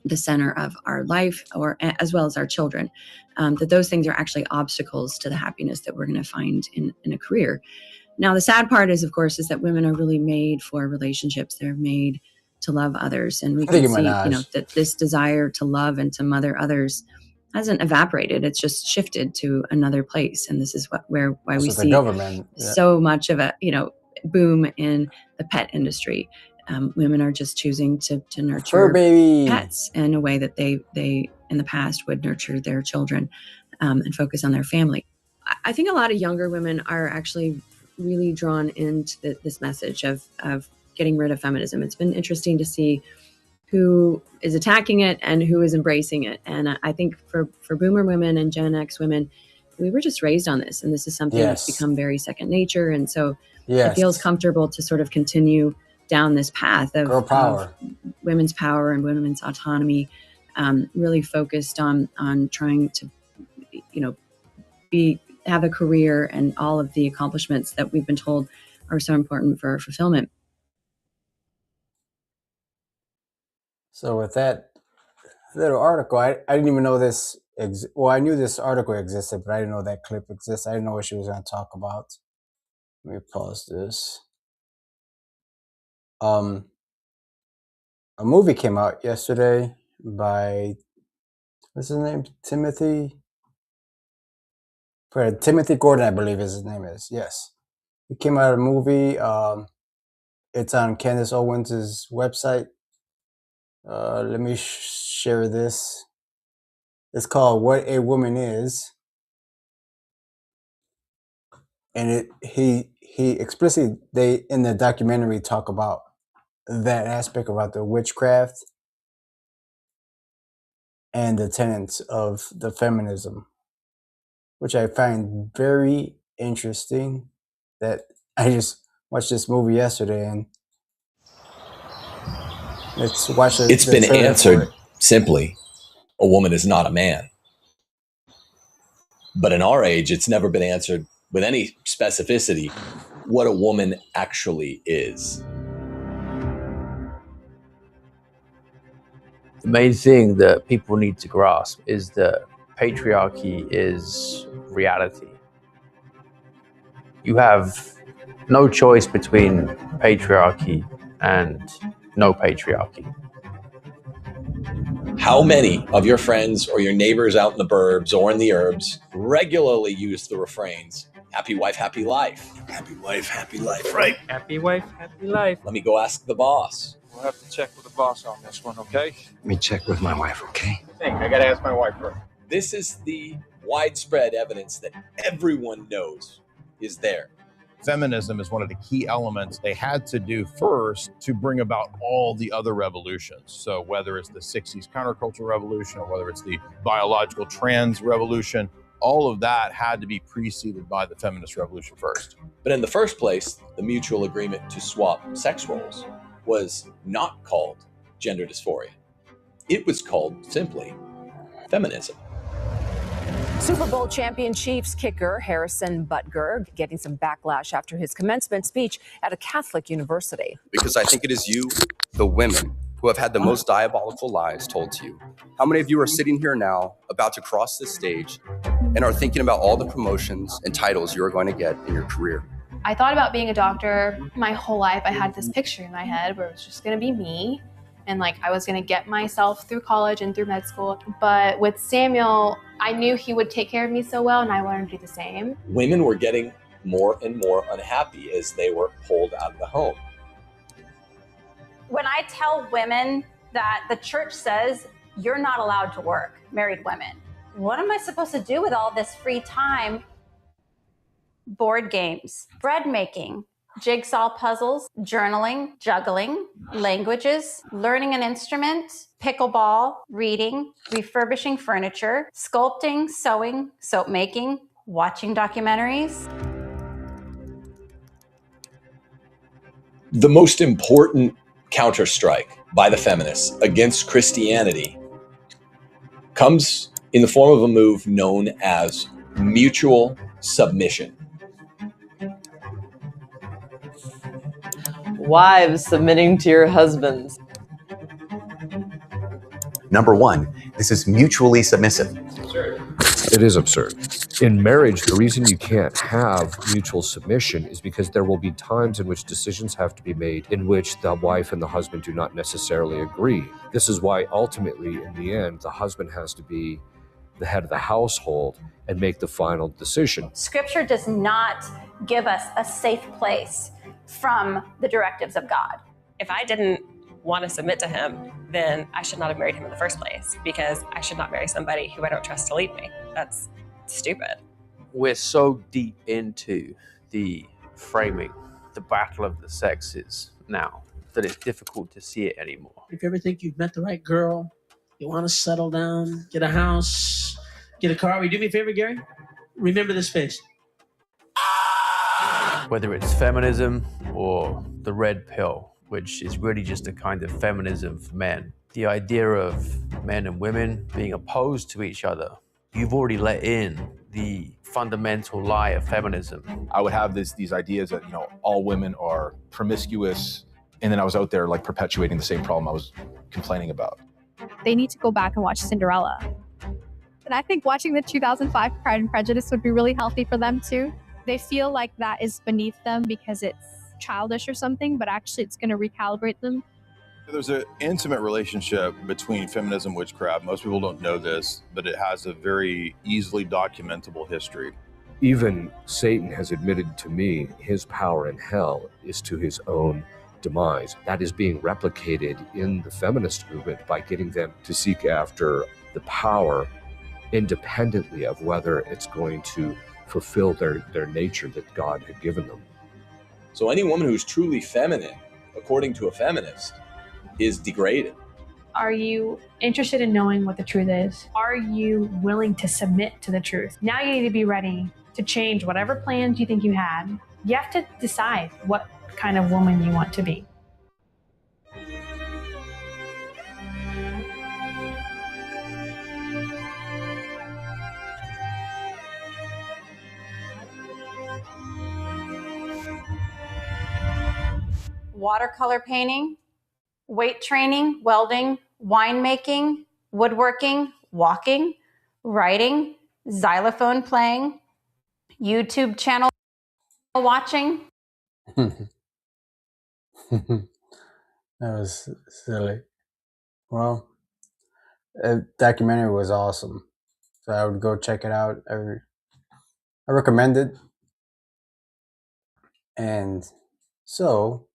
the center of our life, or as well as our children. That those things are actually obstacles to the happiness that we're going to find in a career. Now, the sad part is, of course, is that women are really made for relationships. They're made to love others, and we can see, that this desire to love and to mother others hasn't evaporated. It's just shifted to another place, and this is why we see so much of a boom in the pet industry. Women are just choosing to nurture pets in a way that they in the past would nurture their children and focus on their family. I think a lot of younger women are actually really drawn into this message of getting rid of feminism. It's been interesting to see who is attacking it and who is embracing it. And I think for boomer women and Gen X women, we were just raised on this, and this is something that's become very second nature. And so it feels comfortable to sort of continue down this path of women's power and women's autonomy, really focused on trying to, have a career and all of the accomplishments that we've been told are so important for our fulfillment. So with that little article, I didn't even know this well, I knew this article existed, but I didn't know that clip exists. I didn't know what she was going to talk about. Let me pause this. A movie came out yesterday by, what's his name? Timothy Gordon, I believe his name is. Yes. It came out a movie. It's on Candace Owens' website. Let me share this. It's called What a Woman Is. And he explicitly, they in the documentary talk about that aspect about the witchcraft and the tenets of the feminism, which I find very interesting. That I just watched this movie yesterday, and let's watch it. It's been answered simply: a woman is not a man. But in our age, it's never been answered with any specificity what a woman actually is. The main thing that people need to grasp is that patriarchy is reality. You have no choice between patriarchy and no patriarchy. How many of your friends or your neighbors out in the burbs or in the urbs regularly use the refrains, happy wife, happy life? Happy wife, happy life, right? Happy wife, happy life. Let me go ask the boss. We'll have to check with the boss on this one, okay? Let me check with my wife, okay? I gotta ask my wife first. This is the widespread evidence that everyone knows is there. Feminism is one of the key elements they had to do first to bring about all the other revolutions. So whether it's the 60s counterculture revolution or whether it's the biological trans revolution, all of that had to be preceded by the feminist revolution first. But in the first place, the mutual agreement to swap sex roles was not called gender dysphoria. It was called simply feminism. Super Bowl champion Chiefs kicker Harrison Butker getting some backlash after his commencement speech at a Catholic university. Because I think it is you, the women, who have had the most diabolical lies told to you. How many of you are sitting here now about to cross this stage and are thinking about all the promotions and titles you are going to get in your career? I thought about being a doctor my whole life. I had this picture in my head where it was just going to be me. And like I was going to get myself through college and through med school. But with Samuel, I knew he would take care of me so well, and I wanted to do the same. Women were getting more and more unhappy as they were pulled out of the home. When I tell women that the church says you're not allowed to work, married women, what am I supposed to do with all this free time? Board games, bread making, jigsaw puzzles, journaling, juggling, languages, learning an instrument, pickleball, reading, refurbishing furniture, sculpting, sewing, soap making, watching documentaries. The most important counterstrike by the feminists against Christianity comes in the form of a move known as mutual submission. Wives submitting to your husbands. Number one, this is mutually submissive. It is absurd. In marriage, the reason you can't have mutual submission is because there will be times in which decisions have to be made in which the wife and the husband do not necessarily agree. This is why ultimately, in the end, the husband has to be the head of the household and make the final decision. Scripture does not give us a safe place from the directives of God. If I didn't want to submit to him, then I should not have married him in the first place, because I should not marry somebody who I don't trust to lead me. That's stupid. We're so deep into the framing, the battle of the sexes now, that it's difficult to see it anymore. If you ever think you've met the right girl, you want to settle down, get a house, get a car, will you do me a favor, Gary? Remember this face. Whether it's feminism or the red pill, which is really just a kind of feminism for men. The idea of men and women being opposed to each other. You've already let in the fundamental lie of feminism. I would have these ideas that, all women are promiscuous, and then I was out there like perpetuating the same problem I was complaining about. They need to go back and watch Cinderella. And I think watching the 2005 Pride and Prejudice would be really healthy for them too. They feel like that is beneath them because it's childish or something, but actually it's going to recalibrate them. There's an intimate relationship between feminism and witchcraft. Most people don't know this, but it has a very easily documentable history. Even Satan has admitted to me his power in hell is to his own demise. That is being replicated in the feminist movement by getting them to seek after the power independently of whether it's going to fulfill their nature that God had given them. So any woman who's truly feminine, according to a feminist, is degraded. Are you interested in knowing what the truth is? Are you willing to submit to the truth? Now you need to be ready to change whatever plans you think you had. You have to decide what kind of woman you want to be. Watercolor painting, weight training, welding, winemaking, woodworking, walking, writing, xylophone playing, YouTube channel watching. That was silly. Well, the documentary was awesome. So I would go check it out. I recommend it. And so,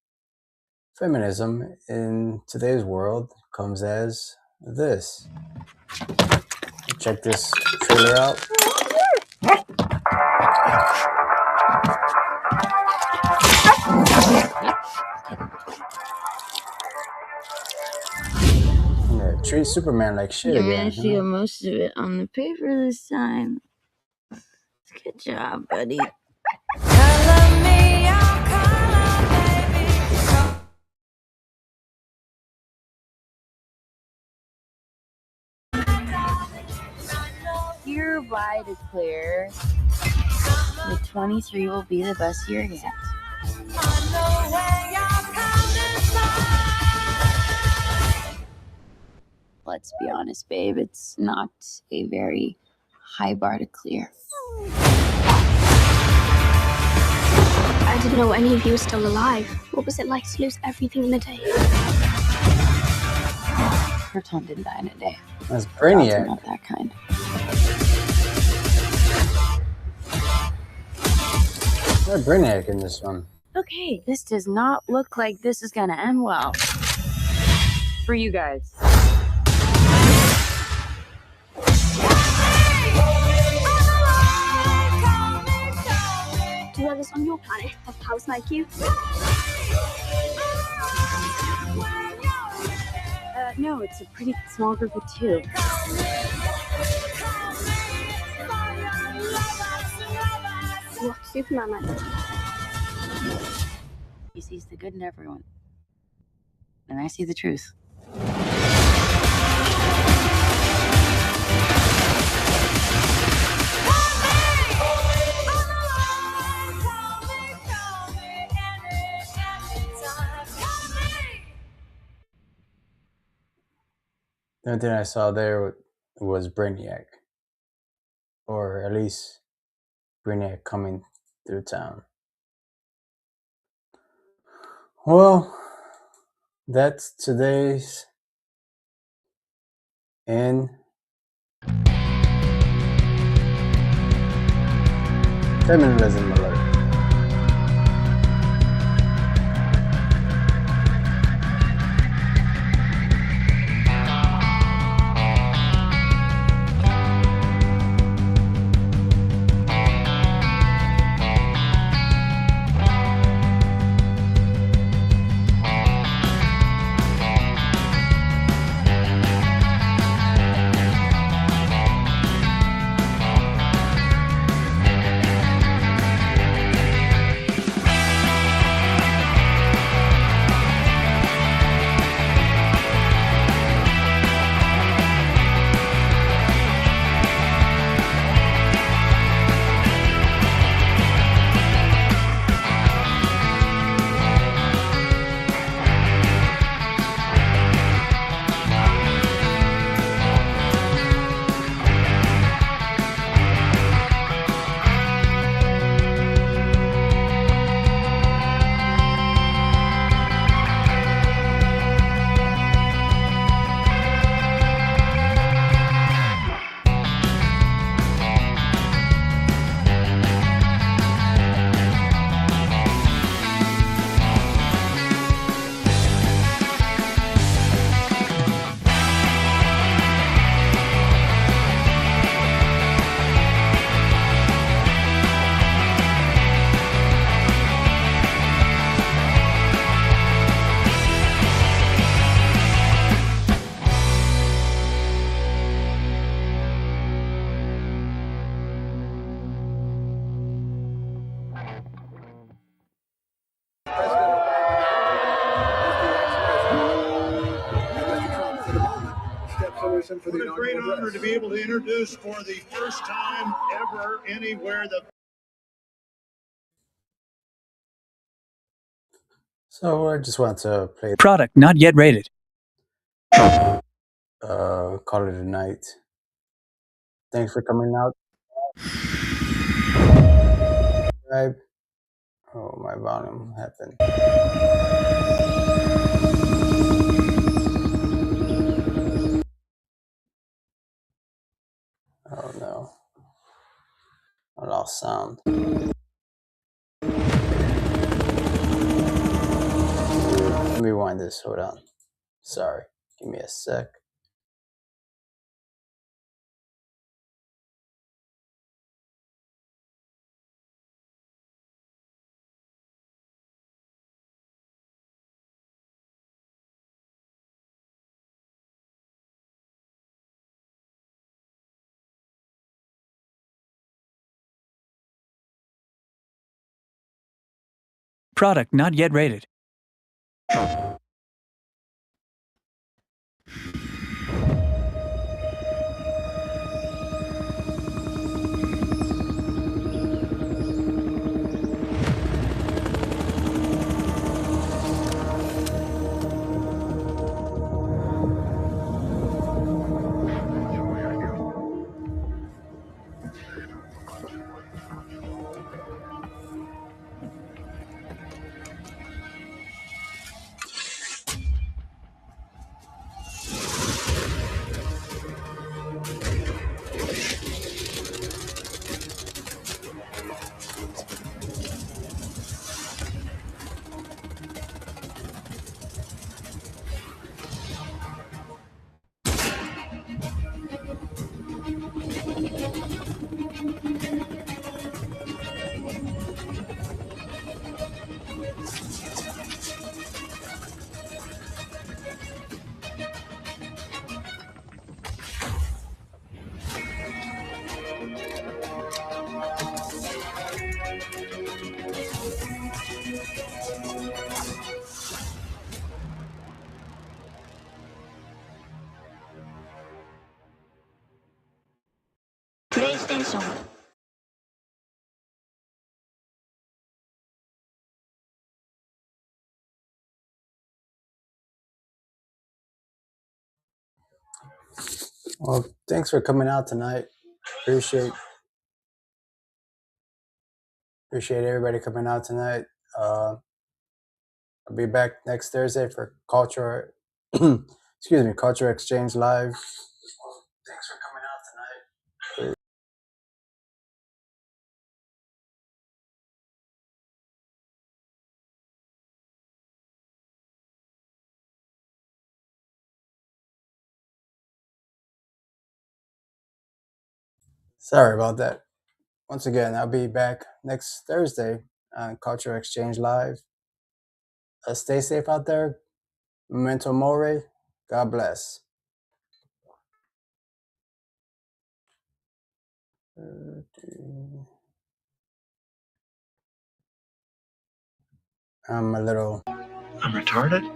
feminism in today's world comes as this. Check this trailer out. Yeah, treat Superman like shit You again. managed to get most of it on the paper this time. Good job, buddy. Hereby declare that 23 will be the best year yet. Let's be honest, babe, it's not a very high bar to clear. I didn't know any of you were still alive. What was it like to lose everything in a day? Proton didn't die in a day. That's Brainiac. Not that kind. There's Brainiac in this one. Okay, this does not look like this is gonna end well. For you guys. Do others on your planet have powers like you? No, it's a pretty small group of two. What's Superman like? He sees the good in everyone. And I see the truth. The only thing I saw there was Brainiac. Or at least Brainiac coming through town. Well, that's today's in Feminism Alert. Harrison, for the inaugural great honor to be able to introduce for the first time ever anywhere the So I just want to play Product not yet rated. call it a night. Thanks for coming out. Right. Oh, my volume happened. Oh no. I lost sound. Let me rewind this. Hold on. Sorry. Give me a sec. Product not yet rated. PlayStation. Well, thanks for coming out tonight. Appreciate everybody coming out tonight. I'll be back next Thursday for Culture Culture Exchange Live. Thanks for coming out tonight. Sorry about that. Once again, I'll be back next Thursday on Culture Exchange Live. Stay safe out there. Memento mori. God bless. I'm a little... I'm retarded?